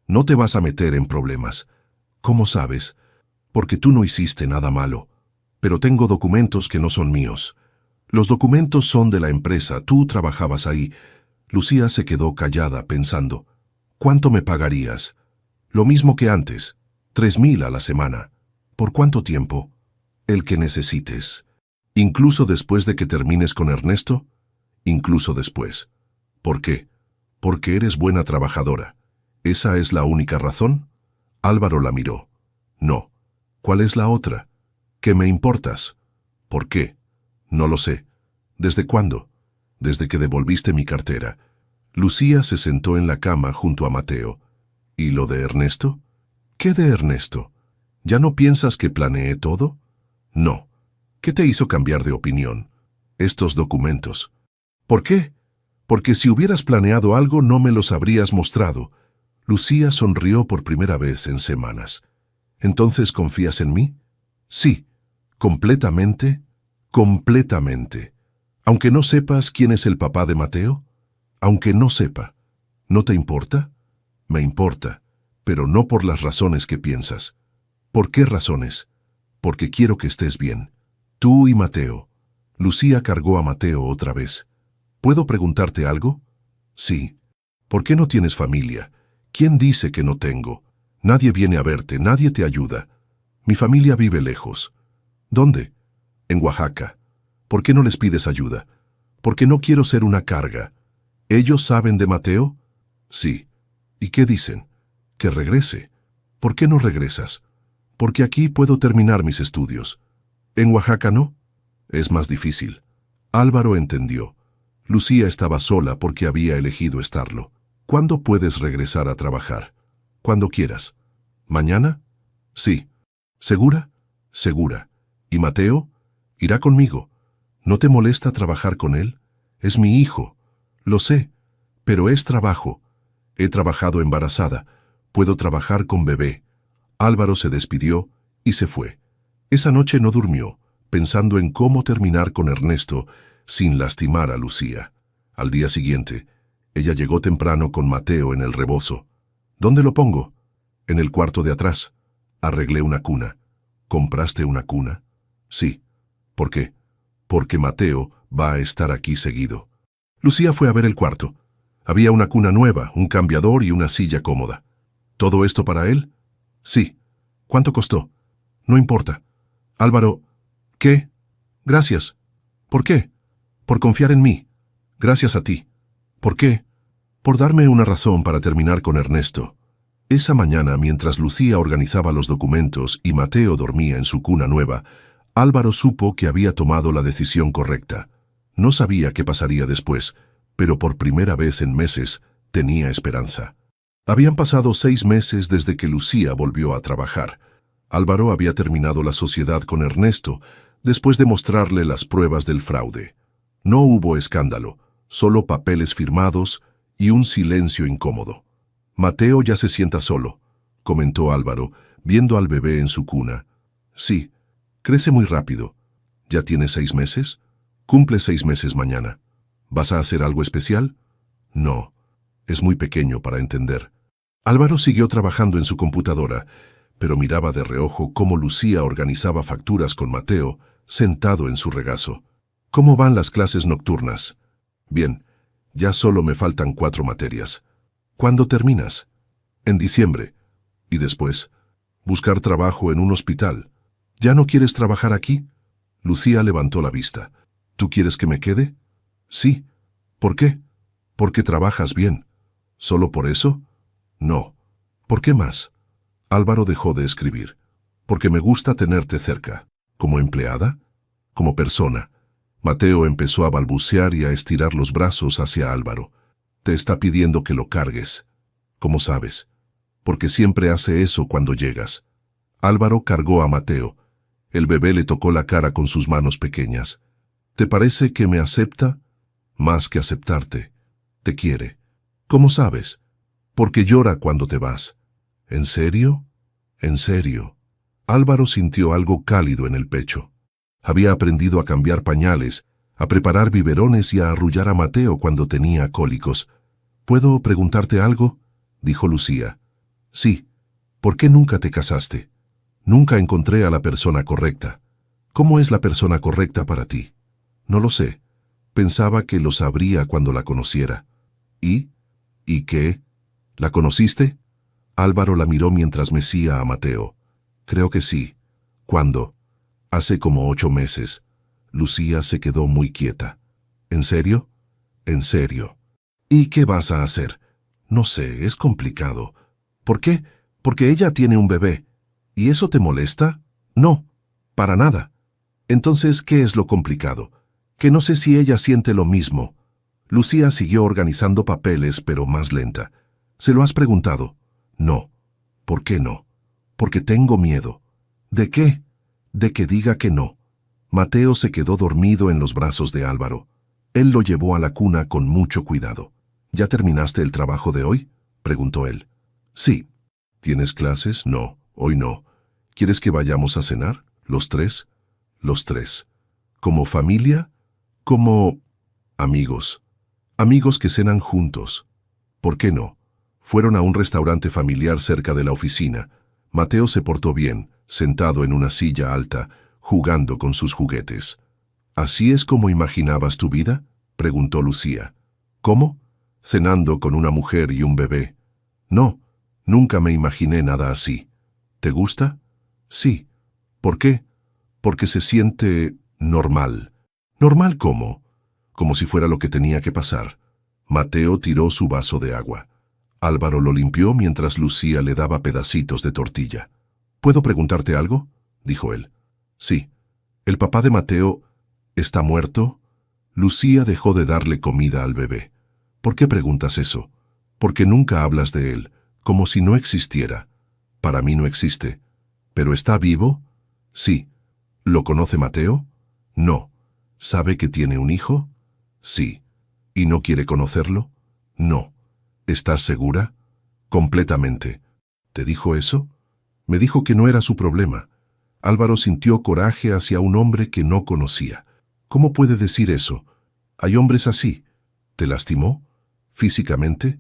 «No te vas a meter en problemas». «¿Cómo sabes?» «Porque tú no hiciste nada malo. Pero tengo documentos que no son míos». «Los documentos son de la empresa, tú trabajabas ahí». Lucía se quedó callada pensando. «¿Cuánto me pagarías?» «Lo mismo que antes. 3.000 a la semana». «¿Por cuánto tiempo?» «El que necesites». «¿Incluso después de que termines con Ernesto?» «Incluso después». «¿Por qué?» «Porque eres buena trabajadora». ¿Esa es la única razón?» Álvaro la miró. «No». «¿Cuál es la otra?» «Que me importas». «¿Por qué?» «No lo sé». «¿Desde cuándo?» «Desde que devolviste mi cartera». Lucía se sentó en la cama junto a Mateo. ¿Y lo de Ernesto?» «¿Qué de Ernesto? ¿Ya no piensas que planeé todo?» «No». «¿Qué te hizo cambiar de opinión?» «Estos documentos». «¿Por qué?» «Porque si hubieras planeado algo no me los habrías mostrado». Lucía sonrió por primera vez en semanas. «¿Entonces confías en mí?» «Sí». «¿Completamente?» «Completamente». «Aunque no sepas quién es el papá de Mateo?» «Aunque no sepa». ¿No te importa?» «Me importa, pero no por las razones que piensas». ¿Por qué razones? «Porque quiero que estés bien. Tú y Mateo». Lucía cargó a Mateo otra vez. ¿Puedo preguntarte algo?» «Sí». ¿Por qué no tienes familia? ¿Quién dice que no tengo? Nadie viene a verte, nadie te ayuda. Mi familia vive lejos. ¿Dónde? En Oaxaca. ¿Por qué no les pides ayuda? Porque no quiero ser una carga. ¿Ellos saben de Mateo? Sí. ¿Y qué dicen? Que regrese. ¿Por qué no regresas? Porque aquí puedo terminar mis estudios. ¿En Oaxaca no? Es más difícil. Álvaro entendió. Lucía estaba sola porque había elegido estarlo. ¿Cuándo puedes regresar a trabajar? Cuando quieras. ¿Mañana? Sí. ¿Segura? Segura. ¿Y Mateo? Irá conmigo. ¿No te molesta trabajar con él? Es mi hijo. Lo sé, pero es trabajo. He trabajado embarazada. Puedo trabajar con bebé. Álvaro se despidió y se fue. Esa noche no durmió, pensando en cómo terminar con Ernesto sin lastimar a Lucía. Al día siguiente, ella llegó temprano con Mateo en el rebozo. ¿Dónde lo pongo? En el cuarto de atrás. Arreglé una cuna. ¿Compraste una cuna? Sí. ¿Por qué? Porque Mateo va a estar aquí seguido. Lucía fue a ver el cuarto. Había una cuna nueva, un cambiador y una silla cómoda. ¿Todo esto para él? Sí. ¿Cuánto costó? No importa. Álvaro, ¿qué? Gracias. ¿Por qué? Por confiar en mí. Gracias a ti. ¿Por qué? Por darme una razón para terminar con Ernesto. Esa mañana, mientras Lucía organizaba los documentos y Mateo dormía en su cuna nueva, Álvaro supo que había tomado la decisión correcta. No sabía qué pasaría después, pero por primera vez en meses tenía esperanza. Habían pasado 6 meses desde que Lucía volvió a trabajar. Álvaro había terminado la sociedad con Ernesto después de mostrarle las pruebas del fraude. No hubo escándalo, solo papeles firmados y un silencio incómodo. Mateo ya se sienta solo, comentó Álvaro, viendo al bebé en su cuna. Sí, crece muy rápido. ¿Ya tiene 6 meses? Cumple 6 meses mañana. ¿Vas a hacer algo especial? No, es muy pequeño para entender. Álvaro siguió trabajando en su computadora, pero miraba de reojo cómo Lucía organizaba facturas con Mateo, sentado en su regazo. ¿Cómo van las clases nocturnas? Bien, ya solo me faltan 4 materias. ¿Cuándo terminas? En diciembre. ¿Y después? Buscar trabajo en un hospital. ¿Ya no quieres trabajar aquí? Lucía levantó la vista. ¿Tú quieres que me quede? Sí. ¿Por qué? Porque trabajas bien. ¿Solo por eso? No. ¿Por qué más? Álvaro dejó de escribir. Porque me gusta tenerte cerca. ¿Como empleada? Como persona. Mateo empezó a balbucear y a estirar los brazos hacia Álvaro. Te está pidiendo que lo cargues. ¿Cómo sabes? Porque siempre hace eso cuando llegas. Álvaro cargó a Mateo. El bebé le tocó la cara con sus manos pequeñas. ¿Te parece que me acepta? Más que aceptarte. Te quiere. ¿Cómo sabes? Porque llora cuando te vas. ¿En serio? ¿En serio? Álvaro sintió algo cálido en el pecho. Había aprendido a cambiar pañales, a preparar biberones y a arrullar a Mateo cuando tenía cólicos. ¿Puedo preguntarte algo?, dijo Lucía. Sí. ¿Por qué nunca te casaste? Nunca encontré a la persona correcta. ¿Cómo es la persona correcta para ti? No lo sé. Pensaba que lo sabría cuando la conociera. ¿Y? ¿Y qué? ¿La conociste? Álvaro la miró mientras mecía a Mateo. Creo que sí. ¿Cuándo? Hace como 8 meses. Lucía se quedó muy quieta. ¿En serio? En serio. ¿Y qué vas a hacer? No sé, es complicado. ¿Por qué? Porque ella tiene un bebé. ¿Y eso te molesta? No, para nada. Entonces, ¿qué es lo complicado? Que no sé si ella siente lo mismo. Lucía siguió organizando papeles, pero más lenta. ¿Se lo has preguntado? No. ¿Por qué no? Porque tengo miedo. ¿De qué? De que diga que no. Mateo se quedó dormido en los brazos de Álvaro. Él lo llevó a la cuna con mucho cuidado. ¿Ya terminaste el trabajo de hoy?, preguntó él. Sí. ¿Tienes clases? No, hoy no. ¿Quieres que vayamos a cenar? ¿Los 3? Los 3. ¿Como familia? Como amigos. Amigos que cenan juntos. ¿Por qué no? Fueron a un restaurante familiar cerca de la oficina. Mateo se portó bien, sentado en una silla alta, jugando con sus juguetes. ¿Así es como imaginabas tu vida?, preguntó Lucía. ¿Cómo? Cenando con una mujer y un bebé. No, nunca me imaginé nada así. ¿Te gusta? Sí. ¿Por qué? Porque se siente normal. ¿Normal cómo? Como si fuera lo que tenía que pasar. Mateo tiró su vaso de agua. Álvaro lo limpió mientras Lucía le daba pedacitos de tortilla. ¿Puedo preguntarte algo?, dijo él. Sí. ¿El papá de Mateo está muerto? Lucía dejó de darle comida al bebé. ¿Por qué preguntas eso? Porque nunca hablas de él, como si no existiera. Para mí no existe. ¿Pero está vivo? Sí. ¿Lo conoce Mateo? No. ¿Sabe que tiene un hijo? Sí. ¿Y no quiere conocerlo? No. ¿Estás segura? Completamente. ¿Te dijo eso? Me dijo que no era su problema. Álvaro sintió coraje hacia un hombre que no conocía. ¿Cómo puede decir eso? Hay hombres así. ¿Te lastimó? ¿Físicamente?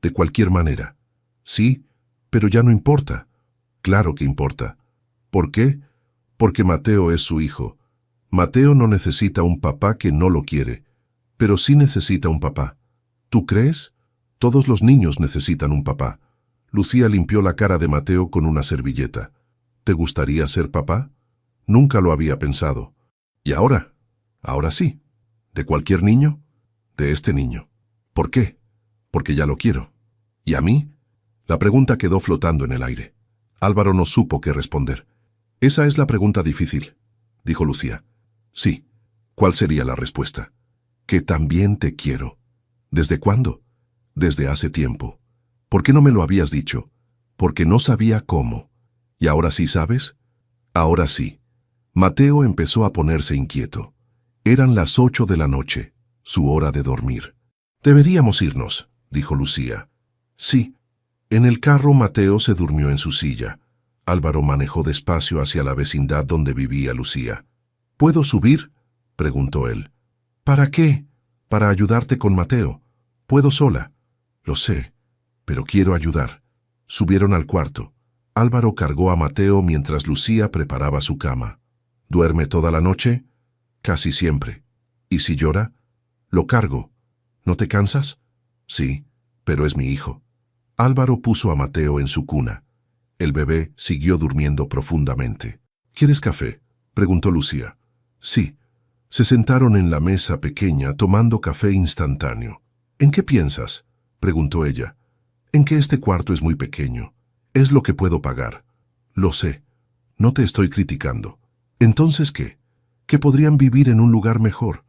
De cualquier manera. Sí, pero ya no importa. Claro que importa. ¿Por qué? Porque Mateo es su hijo. Mateo no necesita un papá que no lo quiere, pero sí necesita un papá. ¿Tú crees? Todos los niños necesitan un papá. Lucía limpió la cara de Mateo con una servilleta. ¿Te gustaría ser papá? Nunca lo había pensado. ¿Y ahora? Ahora sí. ¿De cualquier niño? De este niño. ¿Por qué? Porque ya lo quiero. ¿Y a mí? La pregunta quedó flotando en el aire. Álvaro no supo qué responder. Esa es la pregunta difícil, dijo Lucía. Sí. ¿Cuál sería la respuesta? Que también te quiero. ¿Desde cuándo? Desde hace tiempo. ¿Por qué no me lo habías dicho? Porque no sabía cómo. ¿Y ahora sí sabes? Ahora sí. Mateo empezó a ponerse inquieto. Eran las 8 de la noche, su hora de dormir. Deberíamos irnos, dijo Lucía. Sí. En el carro Mateo se durmió en su silla. Álvaro manejó despacio hacia la vecindad donde vivía Lucía. ¿Puedo subir?, preguntó él. ¿Para qué? Para ayudarte con Mateo. Puedo sola. Lo sé, pero quiero ayudar. Subieron al cuarto. Álvaro cargó a Mateo mientras Lucía preparaba su cama. ¿Duerme toda la noche? Casi siempre. ¿Y si llora? Lo cargo. ¿No te cansas? Sí, pero es mi hijo. Álvaro puso a Mateo en su cuna. El bebé siguió durmiendo profundamente. ¿Quieres café?, preguntó Lucía. Sí. Se sentaron en la mesa pequeña tomando café instantáneo. ¿En qué piensas?, preguntó ella. En que este cuarto es muy pequeño. Es lo que puedo pagar. Lo sé. No te estoy criticando. ¿Entonces qué? Que podrían vivir en un lugar mejor.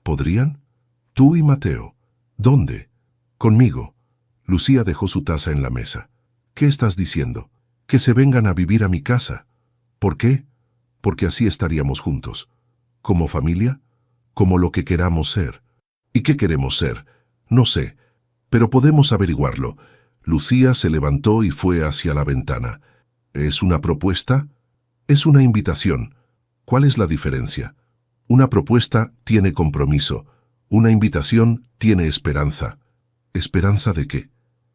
¿Podrían? Tú y Mateo. ¿Dónde? Conmigo. Lucía dejó su taza en la mesa. ¿Qué estás diciendo? Que se vengan a vivir a mi casa. ¿Por qué? Porque así estaríamos juntos. ¿Como familia? Como lo que queramos ser. ¿Y qué queremos ser? No sé, pero podemos averiguarlo. Lucía se levantó y fue hacia la ventana. ¿Es una propuesta? Es una invitación. ¿Cuál es la diferencia? Una propuesta tiene compromiso. Una invitación tiene esperanza. ¿Esperanza de qué?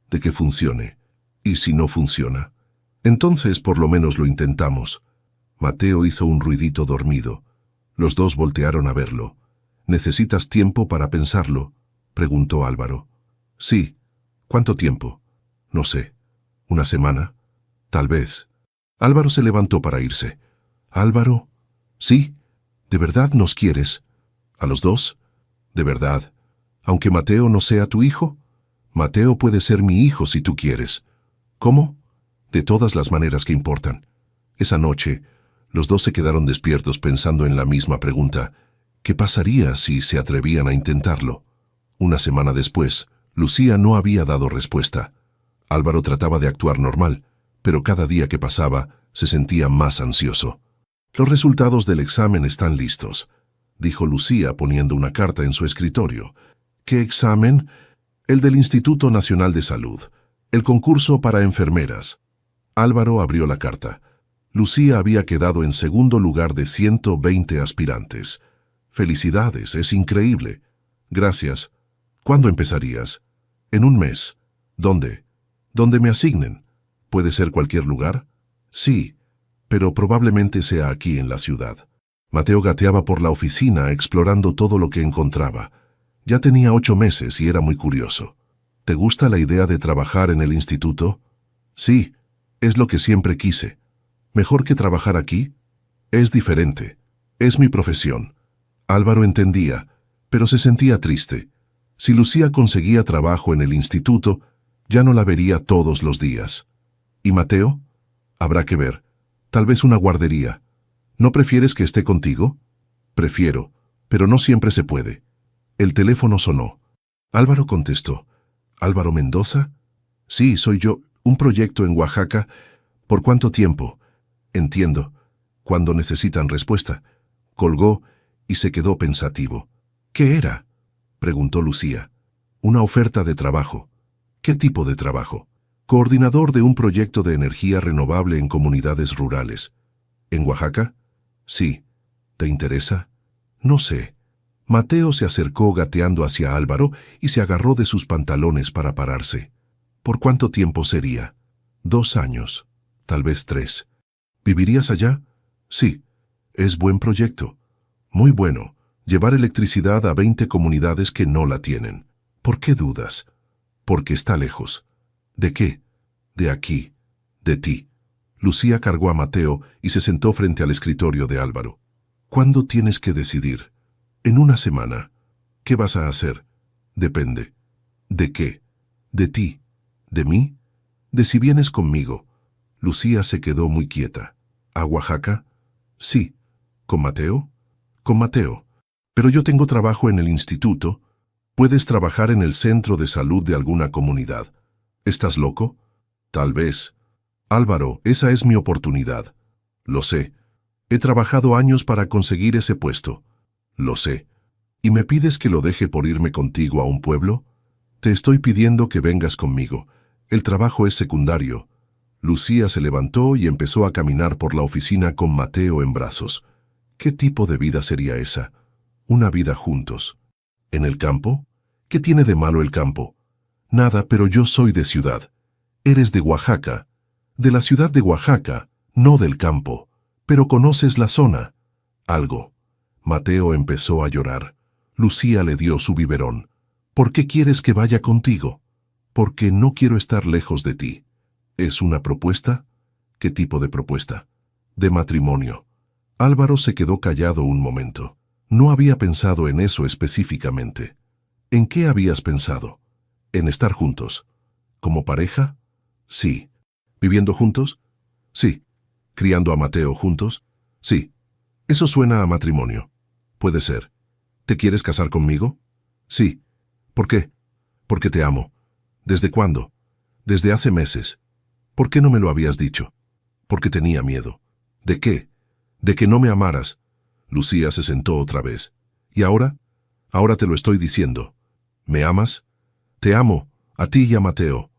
De que funcione. ¿Y si no funciona? Entonces por lo menos lo intentamos. Mateo hizo un ruidito dormido. Los dos voltearon a verlo. ¿Necesitas tiempo para pensarlo?, preguntó Álvaro. Sí. ¿Cuánto tiempo? No sé. ¿Una semana? Tal vez. Álvaro se levantó para irse. ¿Álvaro? Sí. ¿De verdad nos quieres? ¿A los dos? ¿De verdad? ¿Aunque Mateo no sea tu hijo? Mateo puede ser mi hijo si tú quieres. ¿Cómo? De todas las maneras que importan. Esa noche, los dos se quedaron despiertos pensando en la misma pregunta. ¿Qué pasaría si se atrevían a intentarlo? Una semana después, Lucía no había dado respuesta. Álvaro trataba de actuar normal, pero cada día que pasaba se sentía más ansioso. Los resultados del examen están listos, dijo Lucía poniendo una carta en su escritorio. ¿Qué examen? El del Instituto Nacional de Salud. El concurso para enfermeras. Álvaro abrió la carta. Lucía había quedado en segundo lugar de 120 aspirantes. Felicidades, es increíble. Gracias. ¿Cuándo empezarías? En un mes. ¿Dónde? Donde me asignen. ¿Puede ser cualquier lugar? Sí, pero probablemente sea aquí en la ciudad. Mateo gateaba por la oficina explorando todo lo que encontraba. Ya tenía 8 meses y era muy curioso. ¿Te gusta la idea de trabajar en el instituto? Sí, es lo que siempre quise. ¿Mejor que trabajar aquí? Es diferente. Es mi profesión. Álvaro entendía, pero se sentía triste. Si Lucía conseguía trabajo en el instituto, ya no la vería todos los días. ¿Y Mateo? Habrá que ver. Tal vez una guardería. ¿No prefieres que esté contigo? Prefiero, pero no siempre se puede. El teléfono sonó. Álvaro contestó. ¿Álvaro Mendoza? Sí, soy yo. Un proyecto en Oaxaca. ¿Por cuánto tiempo? Entiendo. Cuando necesitan respuesta. Colgó y se quedó pensativo. ¿Qué era?, preguntó Lucía. Una oferta de trabajo. ¿Qué tipo de trabajo? Coordinador de un proyecto de energía renovable en comunidades rurales. ¿En Oaxaca? Sí. ¿Te interesa? No sé. Mateo se acercó gateando hacia Álvaro y se agarró de sus pantalones para pararse. ¿Por cuánto tiempo sería? 2 años. Tal vez 3. ¿Vivirías allá? Sí. Es buen proyecto. Muy bueno. Llevar electricidad a 20 comunidades que no la tienen. ¿Por qué dudas? Porque está lejos. ¿De qué? De aquí. De ti. Lucía cargó a Mateo y se sentó frente al escritorio de Álvaro. ¿Cuándo tienes que decidir? En una semana. ¿Qué vas a hacer? Depende. ¿De qué? De ti. ¿De mí? De si vienes conmigo. Lucía se quedó muy quieta. ¿A Oaxaca? Sí. ¿Con Mateo? Con Mateo. Pero yo tengo trabajo en el instituto. Puedes trabajar en el centro de salud de alguna comunidad. ¿Estás loco? Tal vez. Álvaro, esa es mi oportunidad. Lo sé. He trabajado años para conseguir ese puesto. Lo sé. ¿Y me pides que lo deje por irme contigo a un pueblo? Te estoy pidiendo que vengas conmigo. El trabajo es secundario. Lucía se levantó y empezó a caminar por la oficina con Mateo en brazos. ¿Qué tipo de vida sería esa? Una vida juntos. ¿En el campo? ¿Qué tiene de malo el campo? Nada, pero yo soy de ciudad. Eres de Oaxaca. De la ciudad de Oaxaca, no del campo. Pero conoces la zona. Algo. Mateo empezó a llorar. Lucía le dio su biberón. ¿Por qué quieres que vaya contigo? Porque no quiero estar lejos de ti. ¿Es una propuesta? ¿Qué tipo de propuesta? De matrimonio. Álvaro se quedó callado un momento. No había pensado en eso específicamente. ¿En qué habías pensado? ¿En estar juntos? ¿Como pareja? Sí. ¿Viviendo juntos? Sí. ¿Criando a Mateo juntos? Sí. Eso suena a matrimonio. Puede ser. ¿Te quieres casar conmigo? Sí. ¿Por qué? Porque te amo. ¿Desde cuándo? Desde hace meses. ¿Por qué no me lo habías dicho? Porque tenía miedo. ¿De qué? De que no me amaras. Lucía se sentó otra vez. ¿Y ahora? Ahora te lo estoy diciendo. ¿Me amas? Te amo, a ti y a Mateo.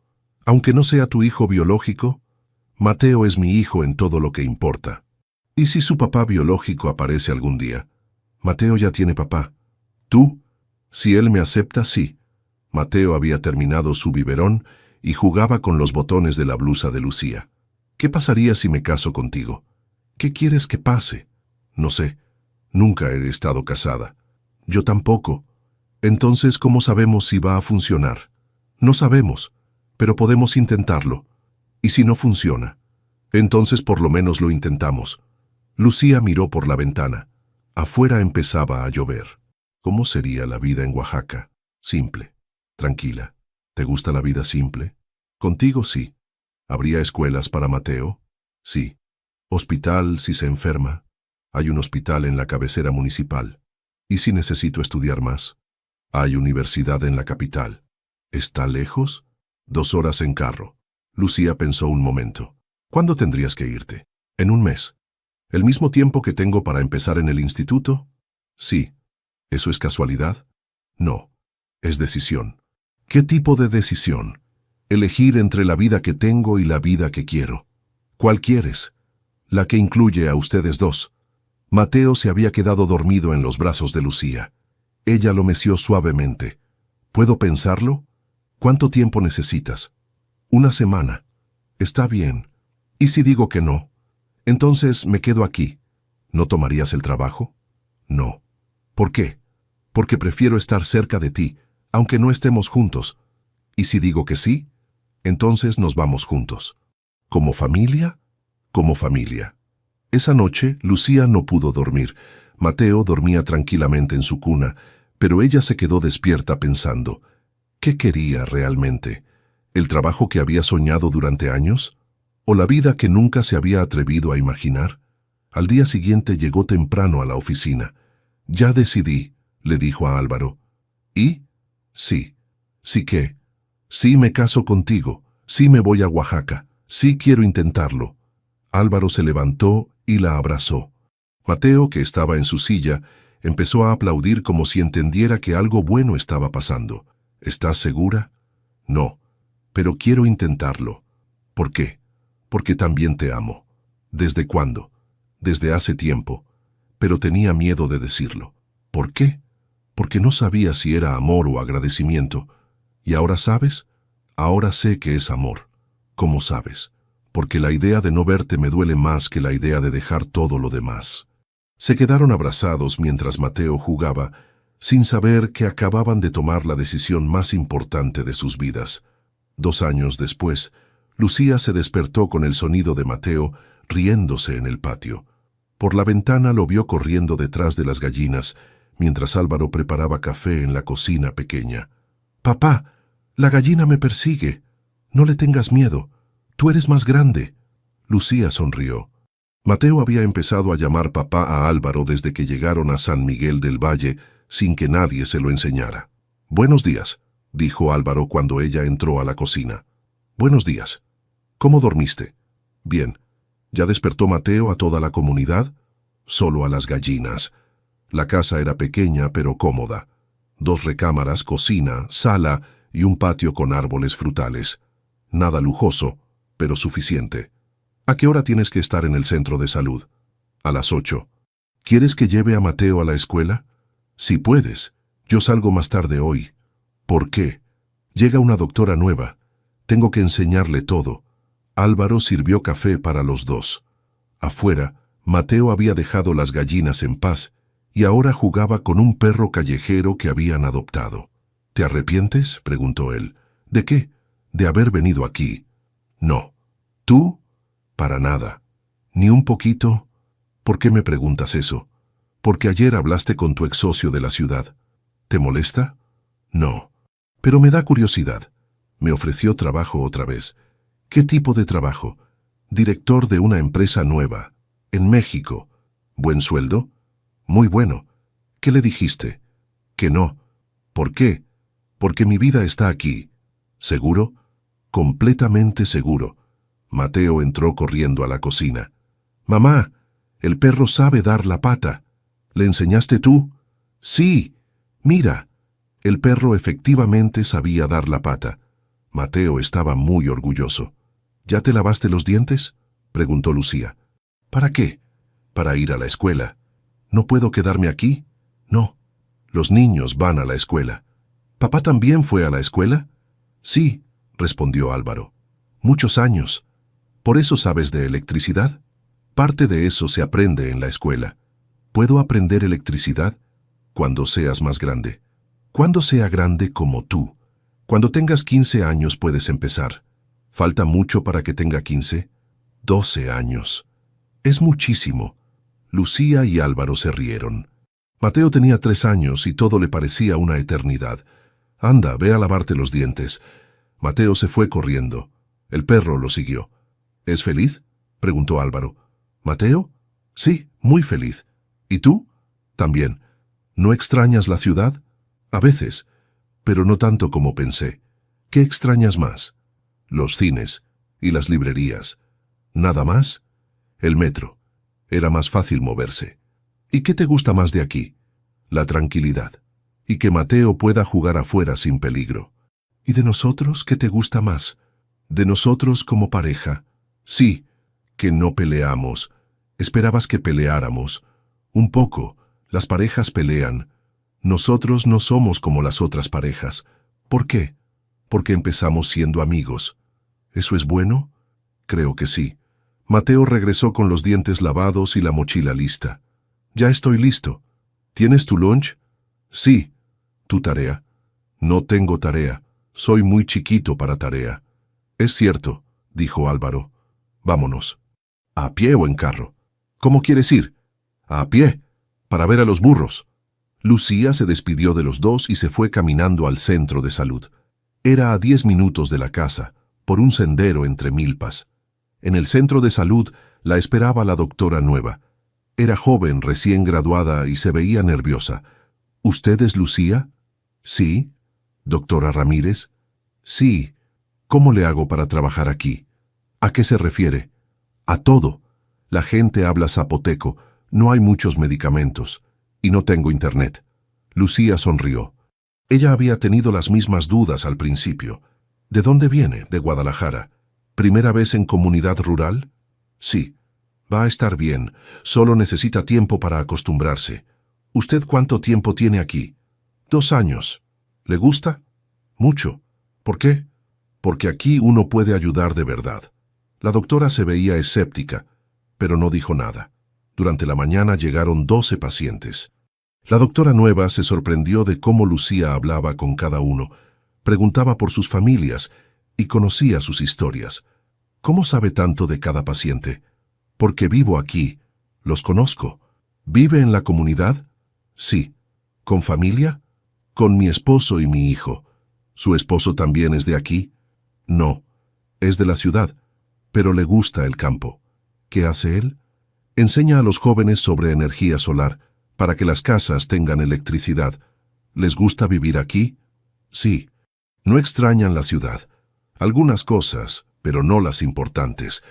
Aunque no sea tu hijo biológico, Mateo es mi hijo en todo lo que importa. ¿Y si su papá biológico aparece algún día? Mateo ya tiene papá. ¿Tú? Si él me acepta, sí. Mateo había terminado su biberón y jugaba con los botones de la blusa de Lucía. ¿Qué pasaría si me caso contigo? ¿Qué quieres que pase? No sé. Nunca he estado casada. Yo tampoco. Entonces, ¿cómo sabemos si va a funcionar? No sabemos, pero podemos intentarlo. ¿Y si no funciona? Entonces por lo menos lo intentamos. Lucía miró por la ventana. Afuera empezaba a llover. ¿Cómo sería la vida en Oaxaca? Simple. Tranquila. ¿Te gusta la vida simple? Contigo sí. ¿Habría escuelas para Mateo? Sí. ¿Hospital si se enferma? Hay un hospital en la cabecera municipal. ¿Y si necesito estudiar más? Hay universidad en la capital. ¿Está lejos? 2 horas en carro. Lucía pensó un momento. ¿Cuándo tendrías que irte? En un mes. ¿El mismo tiempo que tengo para empezar en el instituto? Sí. ¿Eso es casualidad? No. Es decisión. ¿Qué tipo de decisión? Elegir entre la vida que tengo y la vida que quiero. ¿Cuál quieres? La que incluye a ustedes dos. Mateo se había quedado dormido en los brazos de Lucía. Ella lo meció suavemente. ¿Puedo pensarlo? ¿Cuánto tiempo necesitas? 1 semana. Está bien. ¿Y si digo que no? Entonces me quedo aquí. ¿No tomarías el trabajo? No. ¿Por qué? Porque prefiero estar cerca de ti, aunque no estemos juntos. ¿Y si digo que sí? Entonces nos vamos juntos. ¿Como familia? Como familia. Esa noche, Lucía no pudo dormir. Mateo dormía tranquilamente en su cuna, pero ella se quedó despierta pensando, ¿qué quería realmente? ¿El trabajo que había soñado durante años? ¿O la vida que nunca se había atrevido a imaginar? Al día siguiente llegó temprano a la oficina. Ya decidí, le dijo a Álvaro. ¿Y? Sí. ¿Sí qué? Sí me caso contigo, sí me voy a Oaxaca, sí quiero intentarlo. Álvaro se levantó y la abrazó. Mateo, que estaba en su silla, empezó a aplaudir como si entendiera que algo bueno estaba pasando. ¿Estás segura? No, pero quiero intentarlo. ¿Por qué? Porque también te amo. ¿Desde cuándo? Desde hace tiempo, pero tenía miedo de decirlo. ¿Por qué? Porque no sabía si era amor o agradecimiento. ¿Y ahora sabes? Ahora sé que es amor. ¿Cómo sabes? Porque la idea de no verte me duele más que la idea de dejar todo lo demás. Se quedaron abrazados mientras Mateo jugaba, sin saber que acababan de tomar la decisión más importante de sus vidas. 2 años después, Lucía se despertó con el sonido de Mateo riéndose en el patio. Por la ventana lo vio corriendo detrás de las gallinas, mientras Álvaro preparaba café en la cocina pequeña. «Papá, La gallina me persigue. No le tengas miedo. Tú eres más grande. Lucía sonrió. Mateo había empezado a llamar papá a Álvaro desde que llegaron a San Miguel del Valle sin que nadie se lo enseñara. Buenos días, dijo Álvaro cuando ella entró a la cocina. Buenos días. ¿Cómo dormiste? Bien. ¿Ya despertó Mateo a toda la comunidad? Solo a las gallinas. La casa era pequeña pero cómoda. 2 recámaras, cocina, sala y un patio con árboles frutales. Nada lujoso, pero suficiente. ¿A qué hora tienes que estar en el centro de salud? A las 8. ¿Quieres que lleve a Mateo a la escuela? Si puedes. Yo salgo más tarde hoy. ¿Por qué? Llega una doctora nueva. Tengo que enseñarle todo. Álvaro sirvió café para los dos. Afuera, Mateo había dejado las gallinas en paz y ahora jugaba con un perro callejero que habían adoptado. ¿Te arrepientes?, preguntó él. ¿De qué? ¿De haber venido aquí? No. ¿Tú? Para nada. ¿Ni un poquito? ¿Por qué me preguntas eso? Porque ayer hablaste con tu ex socio de la ciudad. ¿Te molesta? No. Pero me da curiosidad. Me ofreció trabajo otra vez. ¿Qué tipo de trabajo? Director de una empresa nueva, en México. ¿Buen sueldo? Muy bueno. ¿Qué le dijiste? Que no. ¿Por qué? Porque mi vida está aquí. ¿Seguro? Completamente seguro. Mateo entró corriendo a la cocina. Mamá, el perro sabe dar la pata. ¿Le enseñaste tú? Sí. Mira. El perro efectivamente sabía dar la pata. Mateo estaba muy orgulloso. ¿Ya te lavaste los dientes?, preguntó Lucía. ¿Para qué? Para ir a la escuela. ¿No puedo quedarme aquí? No. Los niños van a la escuela. ¿Papá también fue a la escuela? Sí, respondió Álvaro. Muchos años. ¿Por eso sabes de electricidad? Parte de eso se aprende en la escuela. ¿Puedo aprender electricidad? Cuando seas más grande. Cuando sea grande como tú. Cuando tengas 15 años puedes empezar. ¿Falta mucho para que tenga 15? 12 años. Es muchísimo. Lucía y Álvaro se rieron. Mateo tenía 3 años y todo le parecía una eternidad. Anda, ve a lavarte los dientes. Mateo se fue corriendo. El perro lo siguió. ¿Es feliz?, preguntó Álvaro. ¿Mateo? Sí, muy feliz. ¿Y tú? También. ¿No extrañas la ciudad? A veces, pero no tanto como pensé. ¿Qué extrañas más? Los cines y las librerías. ¿Nada más? El metro. Era más fácil moverse. ¿Y qué te gusta más de aquí? La tranquilidad. Y que Mateo pueda jugar afuera sin peligro. ¿Y de nosotros qué te gusta más? De nosotros como pareja. Sí, que no peleamos. Esperabas que peleáramos. Un poco. Las parejas pelean. Nosotros no somos como las otras parejas. ¿Por qué? Porque empezamos siendo amigos. ¿Eso es bueno? Creo que sí. Mateo regresó con los dientes lavados y la mochila lista. Ya estoy listo. ¿Tienes tu lunch? Sí. ¿Tu tarea? No tengo tarea. Soy muy chiquito para tarea. Es cierto, dijo Álvaro. Vámonos. ¿A pie o en carro? ¿Cómo quieres ir? A pie, para ver a los burros. Lucía se despidió de los dos y se fue caminando al centro de salud. Era a 10 minutos de la casa, por un sendero entre milpas. En el centro de salud la esperaba la doctora nueva. Era joven, recién graduada y se veía nerviosa. ¿Usted es Lucía? Sí. ¿Doctora Ramírez? Sí. ¿Cómo le hago para trabajar aquí? ¿A qué se refiere? A todo. La gente habla zapoteco, no hay muchos medicamentos, y no tengo internet. Lucía sonrió. Ella había tenido las mismas dudas al principio. ¿De dónde viene? De Guadalajara. ¿Primera vez en comunidad rural? Sí. Va a estar bien, solo necesita tiempo para acostumbrarse. ¿Usted cuánto tiempo tiene aquí? 2 años. ¿Le gusta? Mucho. ¿Por qué? Porque aquí uno puede ayudar de verdad. La doctora se veía escéptica, pero no dijo nada. Durante la mañana llegaron 12 pacientes. La doctora nueva se sorprendió de cómo Lucía hablaba con cada uno, preguntaba por sus familias y conocía sus historias. ¿Cómo sabe tanto de cada paciente? Porque vivo aquí. Los conozco. ¿Vive en la comunidad? Sí. ¿Con familia? Con mi esposo y mi hijo. ¿Su esposo también es de aquí? No, es de la ciudad, pero le gusta el campo. ¿Qué hace él? Enseña a los jóvenes sobre energía solar, para que las casas tengan electricidad. ¿Les gusta vivir aquí? Sí. No extrañan la ciudad. Algunas cosas, pero no las importantes.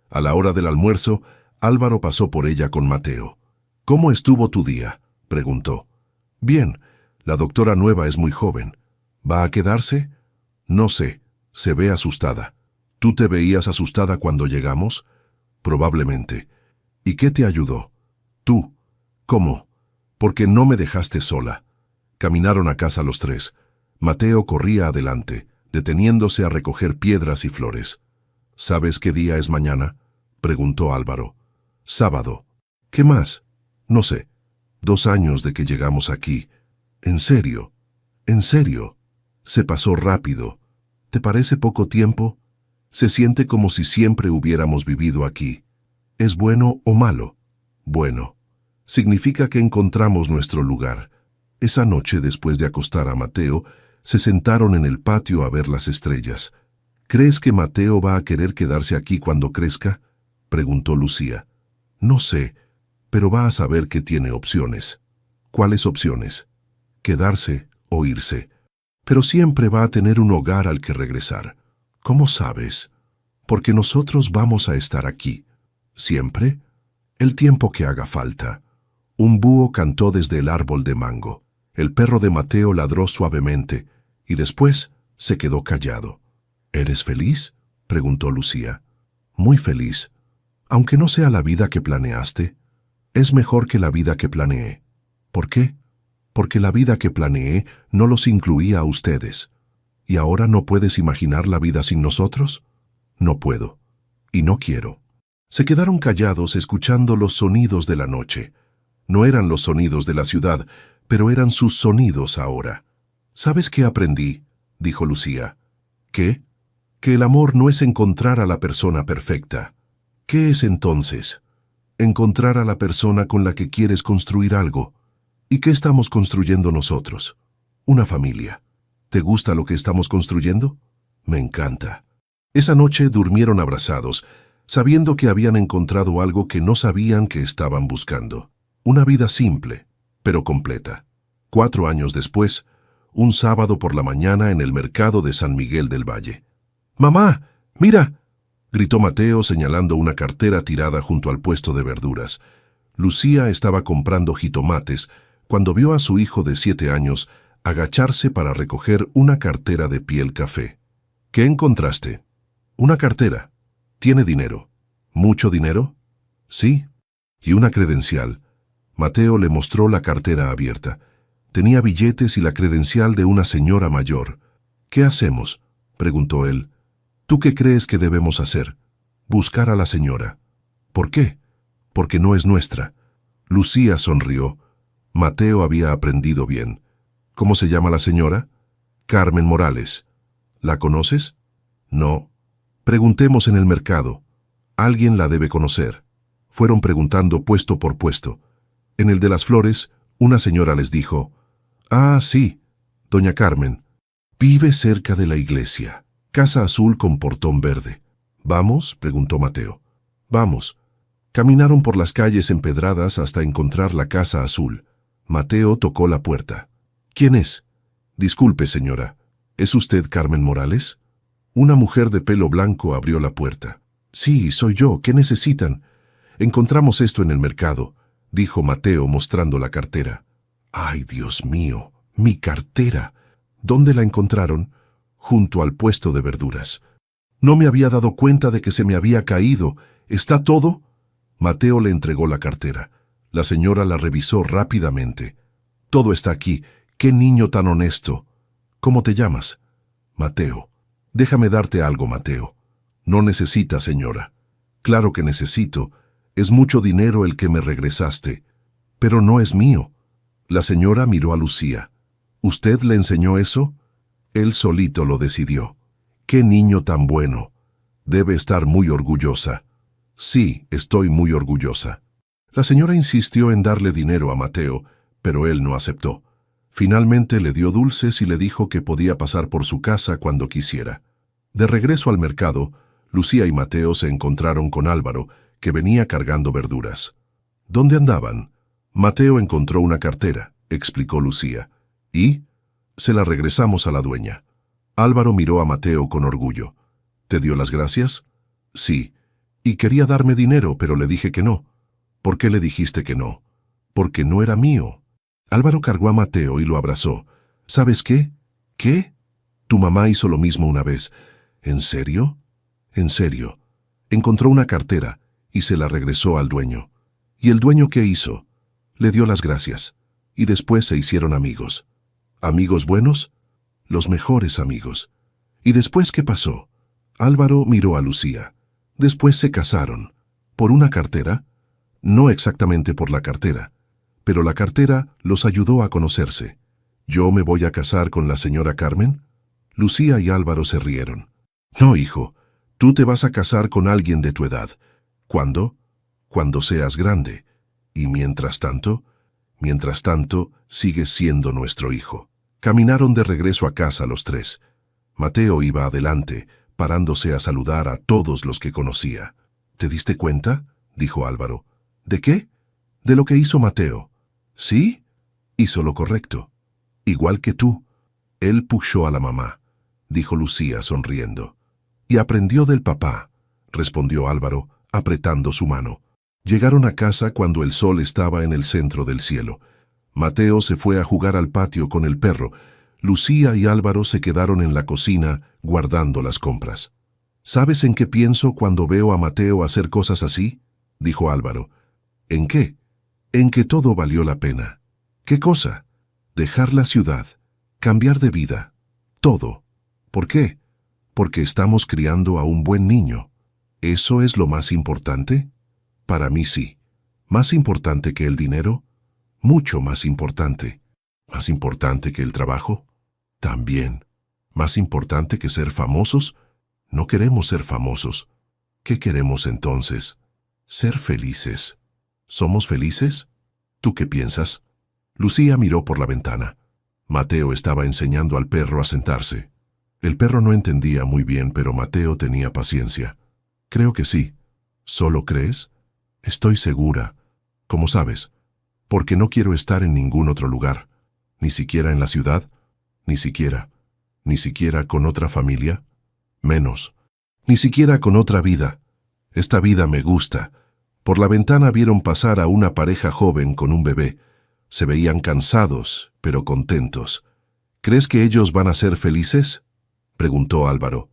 A la hora del almuerzo, Álvaro pasó por ella con Mateo. «¿Cómo estuvo tu día?», preguntó. «Bien, la doctora nueva es muy joven. ¿Va a quedarse?». «No sé, se ve asustada». «¿Tú te veías asustada cuando llegamos?». «Probablemente». «¿Y qué te ayudó?». «Tú». «¿Cómo?». «Porque no me dejaste sola». Caminaron a casa los tres. Mateo corría adelante, deteniéndose a recoger piedras y flores. «¿Sabes qué día es mañana?», preguntó Álvaro. «Sábado». «¿Qué más?». «No sé. 2 años de que llegamos aquí». «¿En serio? ¿En serio?». «Se pasó rápido. ¿Te parece poco tiempo?». «Se siente como si siempre hubiéramos vivido aquí». «¿Es bueno o malo?». «Bueno. Significa que encontramos nuestro lugar». Esa noche, después de acostar a Mateo, se sentaron en el patio a ver las estrellas. «¿Crees que Mateo va a querer quedarse aquí cuando crezca?», preguntó Lucía. «No sé, pero va a saber que tiene opciones». «¿Cuáles opciones?». «Quedarse o irse. Pero siempre va a tener un hogar al que regresar». «¿Cómo sabes?». «Porque nosotros vamos a estar aquí». «¿Siempre?». «El tiempo que haga falta». Un búho cantó desde el árbol de mango. El perro de Mateo ladró suavemente y después se quedó callado. «¿Eres feliz?», preguntó Lucía. «Muy feliz. Aunque no sea la vida que planeaste, es mejor que la vida que planeé». «¿Por qué?». «Porque la vida que planeé no los incluía a ustedes». «¿Y ahora no puedes imaginar la vida sin nosotros?». «No puedo. Y no quiero». Se quedaron callados escuchando los sonidos de la noche. No eran los sonidos de la ciudad, pero eran sus sonidos ahora. «¿Sabes qué aprendí?», dijo Lucía. «¿Qué?». «Que el amor no es encontrar a la persona perfecta». «¿Qué es entonces?». «Encontrar a la persona con la que quieres construir algo». «¿Y qué estamos construyendo nosotros?». «Una familia». «¿Te gusta lo que estamos construyendo?». «Me encanta». Esa noche durmieron abrazados, sabiendo que habían encontrado algo que no sabían que estaban buscando. Una vida simple, pero completa. 4 años después, un sábado por la mañana en el mercado de San Miguel del Valle. «¡Mamá, mira!», gritó Mateo señalando una cartera tirada junto al puesto de verduras. Lucía estaba comprando jitomates cuando vio a su hijo de 7 años agacharse para recoger una cartera de piel café. «¿Qué encontraste?». «Una cartera. ¿Tiene dinero?». «¿Mucho dinero?». «Sí». «¿Y una credencial?». Mateo le mostró la cartera abierta. Tenía billetes y la credencial de una señora mayor. «¿Qué hacemos?», preguntó él. «¿Tú qué crees que debemos hacer?». «Buscar a la señora». «¿Por qué?». «Porque no es nuestra». Lucía sonrió. Mateo había aprendido bien. «¿Cómo se llama la señora?». «Carmen Morales». «¿La conoces?». «No». «Preguntemos en el mercado. Alguien la debe conocer». Fueron preguntando puesto por puesto. En el de las flores, una señora les dijo: «Ah, sí, doña Carmen. Vive cerca de la iglesia. Casa azul con portón verde». «¿Vamos?», preguntó Mateo. «Vamos». Caminaron por las calles empedradas hasta encontrar la casa azul. Mateo tocó la puerta. «¿Quién es?». «Disculpe, señora. ¿Es usted Carmen Morales?». Una mujer de pelo blanco abrió la puerta. «Sí, soy yo. ¿Qué necesitan?». «Encontramos esto en el mercado», dijo Mateo mostrando la cartera. «Ay, Dios mío, mi cartera». «¿Dónde la encontraron?». «Junto al puesto de verduras». «No me había dado cuenta de que se me había caído. ¿Está todo?». Mateo le entregó la cartera. La señora la revisó rápidamente. «Todo está aquí. ¡Qué niño tan honesto!». «¿Cómo te llamas?». «Mateo». «Déjame darte algo, Mateo». «No necesita, señora». «Claro que necesito. Es mucho dinero el que me regresaste». «Pero no es mío». La señora miró a Lucía. «¿Usted le enseñó eso?». Él solito lo decidió. «Qué niño tan bueno. Debe estar muy orgullosa». «Sí, estoy muy orgullosa». La señora insistió en darle dinero a Mateo, pero él no aceptó. Finalmente le dio dulces y le dijo que podía pasar por su casa cuando quisiera. De regreso al mercado, Lucía y Mateo se encontraron con Álvaro, que venía cargando verduras. ¿Dónde andaban? Mateo encontró una cartera, explicó Lucía. ¿Y? Se la regresamos a la dueña. Álvaro miró a Mateo con orgullo. ¿Te dio las gracias? Sí. Y quería darme dinero, pero le dije que no. ¿Por qué le dijiste que no? Porque no era mío. Álvaro cargó a Mateo y lo abrazó. ¿Sabes qué? ¿Qué? Tu mamá hizo lo mismo una vez. ¿En serio? En serio. Encontró una cartera y se la regresó al dueño. ¿Y el dueño qué hizo? Le dio las gracias. Y después se hicieron amigos. ¿Amigos buenos? Los mejores amigos. ¿Y después qué pasó? Álvaro miró a Lucía. Después se casaron. ¿Por una cartera? No exactamente por la cartera, pero la cartera los ayudó a conocerse. ¿Yo me voy a casar con la señora Carmen? Lucía y Álvaro se rieron. No, hijo, tú te vas a casar con alguien de tu edad. ¿Cuándo? Cuando seas grande. Y mientras tanto, sigues siendo nuestro hijo. Caminaron de regreso a casa los tres. Mateo iba adelante, parándose a saludar a todos los que conocía. ¿Te diste cuenta?, dijo Álvaro. ¿De qué? De lo que hizo Mateo. ¿Sí? Hizo lo correcto. Igual que tú. Él pushó a la mamá, dijo Lucía sonriendo. Y aprendió del papá, respondió Álvaro, apretando su mano. Llegaron a casa cuando el sol estaba en el centro del cielo. Mateo se fue a jugar al patio con el perro. Lucía y Álvaro se quedaron en la cocina guardando las compras. ¿Sabes en qué pienso cuando veo a Mateo hacer cosas así?, dijo Álvaro. ¿En qué? En que todo valió la pena. ¿Qué cosa? Dejar la ciudad, cambiar de vida, todo. ¿Por qué? Porque estamos criando a un buen niño. ¿Eso es lo más importante? Para mí sí. ¿Más importante que el dinero? Mucho más importante. ¿Más importante que el trabajo? También. ¿Más importante que ser famosos? No queremos ser famosos. ¿Qué queremos entonces? Ser felices. ¿Somos felices? ¿Tú qué piensas? Lucía miró por la ventana. Mateo estaba enseñando al perro a sentarse. El perro no entendía muy bien, pero Mateo tenía paciencia. Creo que sí. ¿Solo crees? Estoy segura. ¿Cómo sabes? Porque no quiero estar en ningún otro lugar. Ni siquiera en la ciudad. Ni siquiera. Ni siquiera con otra familia. Menos. Ni siquiera con otra vida. Esta vida me gusta. Por la ventana vieron pasar a una pareja joven con un bebé. Se veían cansados, pero contentos. ¿Crees que ellos van a ser felices?, preguntó Álvaro.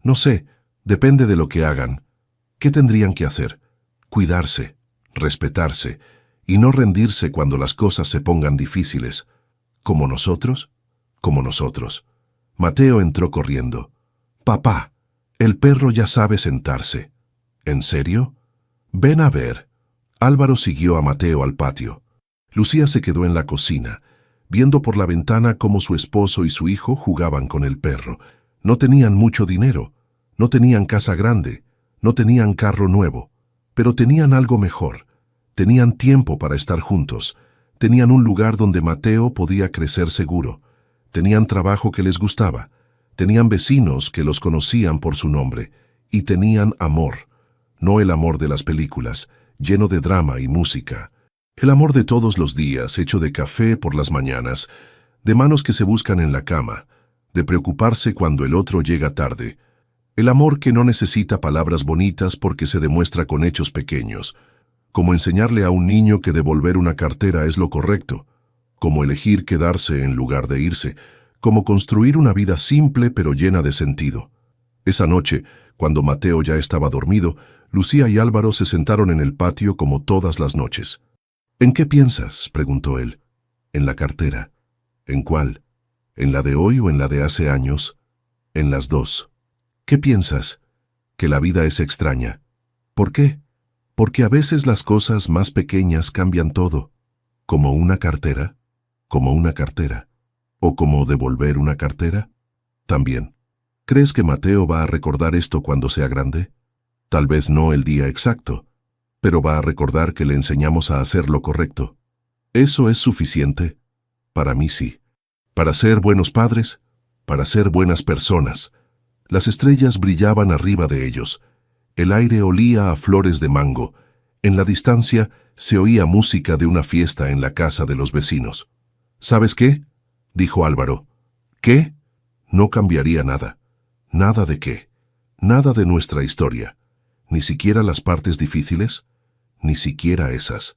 No sé, depende de lo que hagan. ¿Qué tendrían que hacer? Cuidarse, respetarse, y no rendirse cuando las cosas se pongan difíciles. ¿Como nosotros? Como nosotros. Mateo entró corriendo. Papá, el perro ya sabe sentarse. ¿En serio? Ven a ver. Álvaro siguió a Mateo al patio. Lucía se quedó en la cocina, viendo por la ventana cómo su esposo y su hijo jugaban con el perro. No tenían mucho dinero, no tenían casa grande, no tenían carro nuevo, pero tenían algo mejor. Tenían tiempo para estar juntos, tenían un lugar donde Mateo podía crecer seguro, tenían trabajo que les gustaba, tenían vecinos que los conocían por su nombre, y tenían amor. No el amor de las películas, lleno de drama y música. El amor de todos los días, hecho de café por las mañanas, de manos que se buscan en la cama, de preocuparse cuando el otro llega tarde. El amor que no necesita palabras bonitas porque se demuestra con hechos pequeños, como enseñarle a un niño que devolver una cartera es lo correcto, como elegir quedarse en lugar de irse, como construir una vida simple pero llena de sentido. Esa noche, cuando Mateo ya estaba dormido, Lucía y Álvaro se sentaron en el patio como todas las noches. ¿En qué piensas?, preguntó él. En la cartera. ¿En cuál? ¿En la de hoy o en la de hace años? En las dos. ¿Qué piensas? Que la vida es extraña. ¿Por qué? Porque a veces las cosas más pequeñas cambian todo. ¿Como una cartera? ¿Como una cartera? ¿O como devolver una cartera? También. ¿Crees que Mateo va a recordar esto cuando sea grande? Tal vez no el día exacto, pero va a recordar que le enseñamos a hacer lo correcto. ¿Eso es suficiente? Para mí sí. Para ser buenos padres, para ser buenas personas. Las estrellas brillaban arriba de ellos. El aire olía a flores de mango. En la distancia se oía música de una fiesta en la casa de los vecinos. ¿Sabes qué?, dijo Álvaro. ¿Qué? No cambiaría nada. ¿Nada de qué? Nada de nuestra historia. ¿Ni siquiera las partes difíciles? Ni siquiera esas.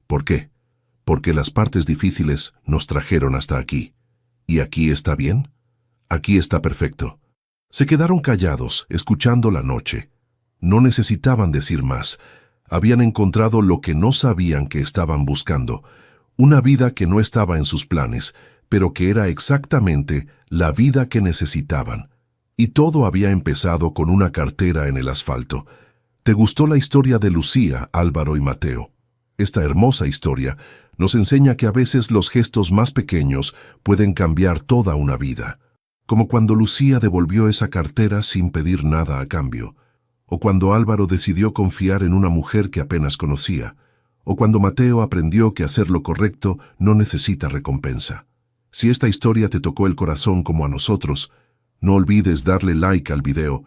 ¿Por qué? Porque las partes difíciles nos trajeron hasta aquí. ¿Y aquí está bien? Aquí está perfecto. Se quedaron callados, escuchando la noche. No necesitaban decir más. Habían encontrado lo que no sabían que estaban buscando. Una vida que no estaba en sus planes, pero que era exactamente la vida que necesitaban. Y todo había empezado con una cartera en el asfalto. ¿Te gustó la historia de Lucía, Álvaro y Mateo? Esta hermosa historia nos enseña que a veces los gestos más pequeños pueden cambiar toda una vida. Como cuando Lucía devolvió esa cartera sin pedir nada a cambio. O cuando Álvaro decidió confiar en una mujer que apenas conocía. O cuando Mateo aprendió que hacer lo correcto no necesita recompensa. Si esta historia te tocó el corazón como a nosotros, no olvides darle like al video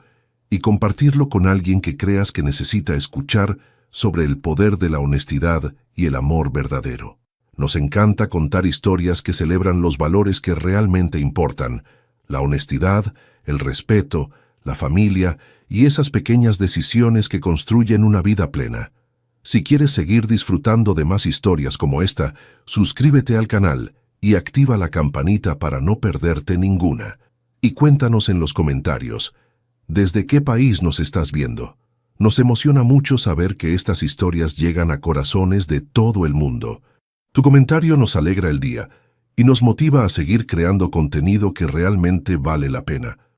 y compartirlo con alguien que creas que necesita escuchar sobre el poder de la honestidad y el amor verdadero. Nos encanta contar historias que celebran los valores que realmente importan: la honestidad, el respeto, la familia y esas pequeñas decisiones que construyen una vida plena. Si quieres seguir disfrutando de más historias como esta, suscríbete al canal y activa la campanita para no perderte ninguna. Y cuéntanos en los comentarios, ¿desde qué país nos estás viendo? Nos emociona mucho saber que estas historias llegan a corazones de todo el mundo. Tu comentario nos alegra el día y nos motiva a seguir creando contenido que realmente vale la pena.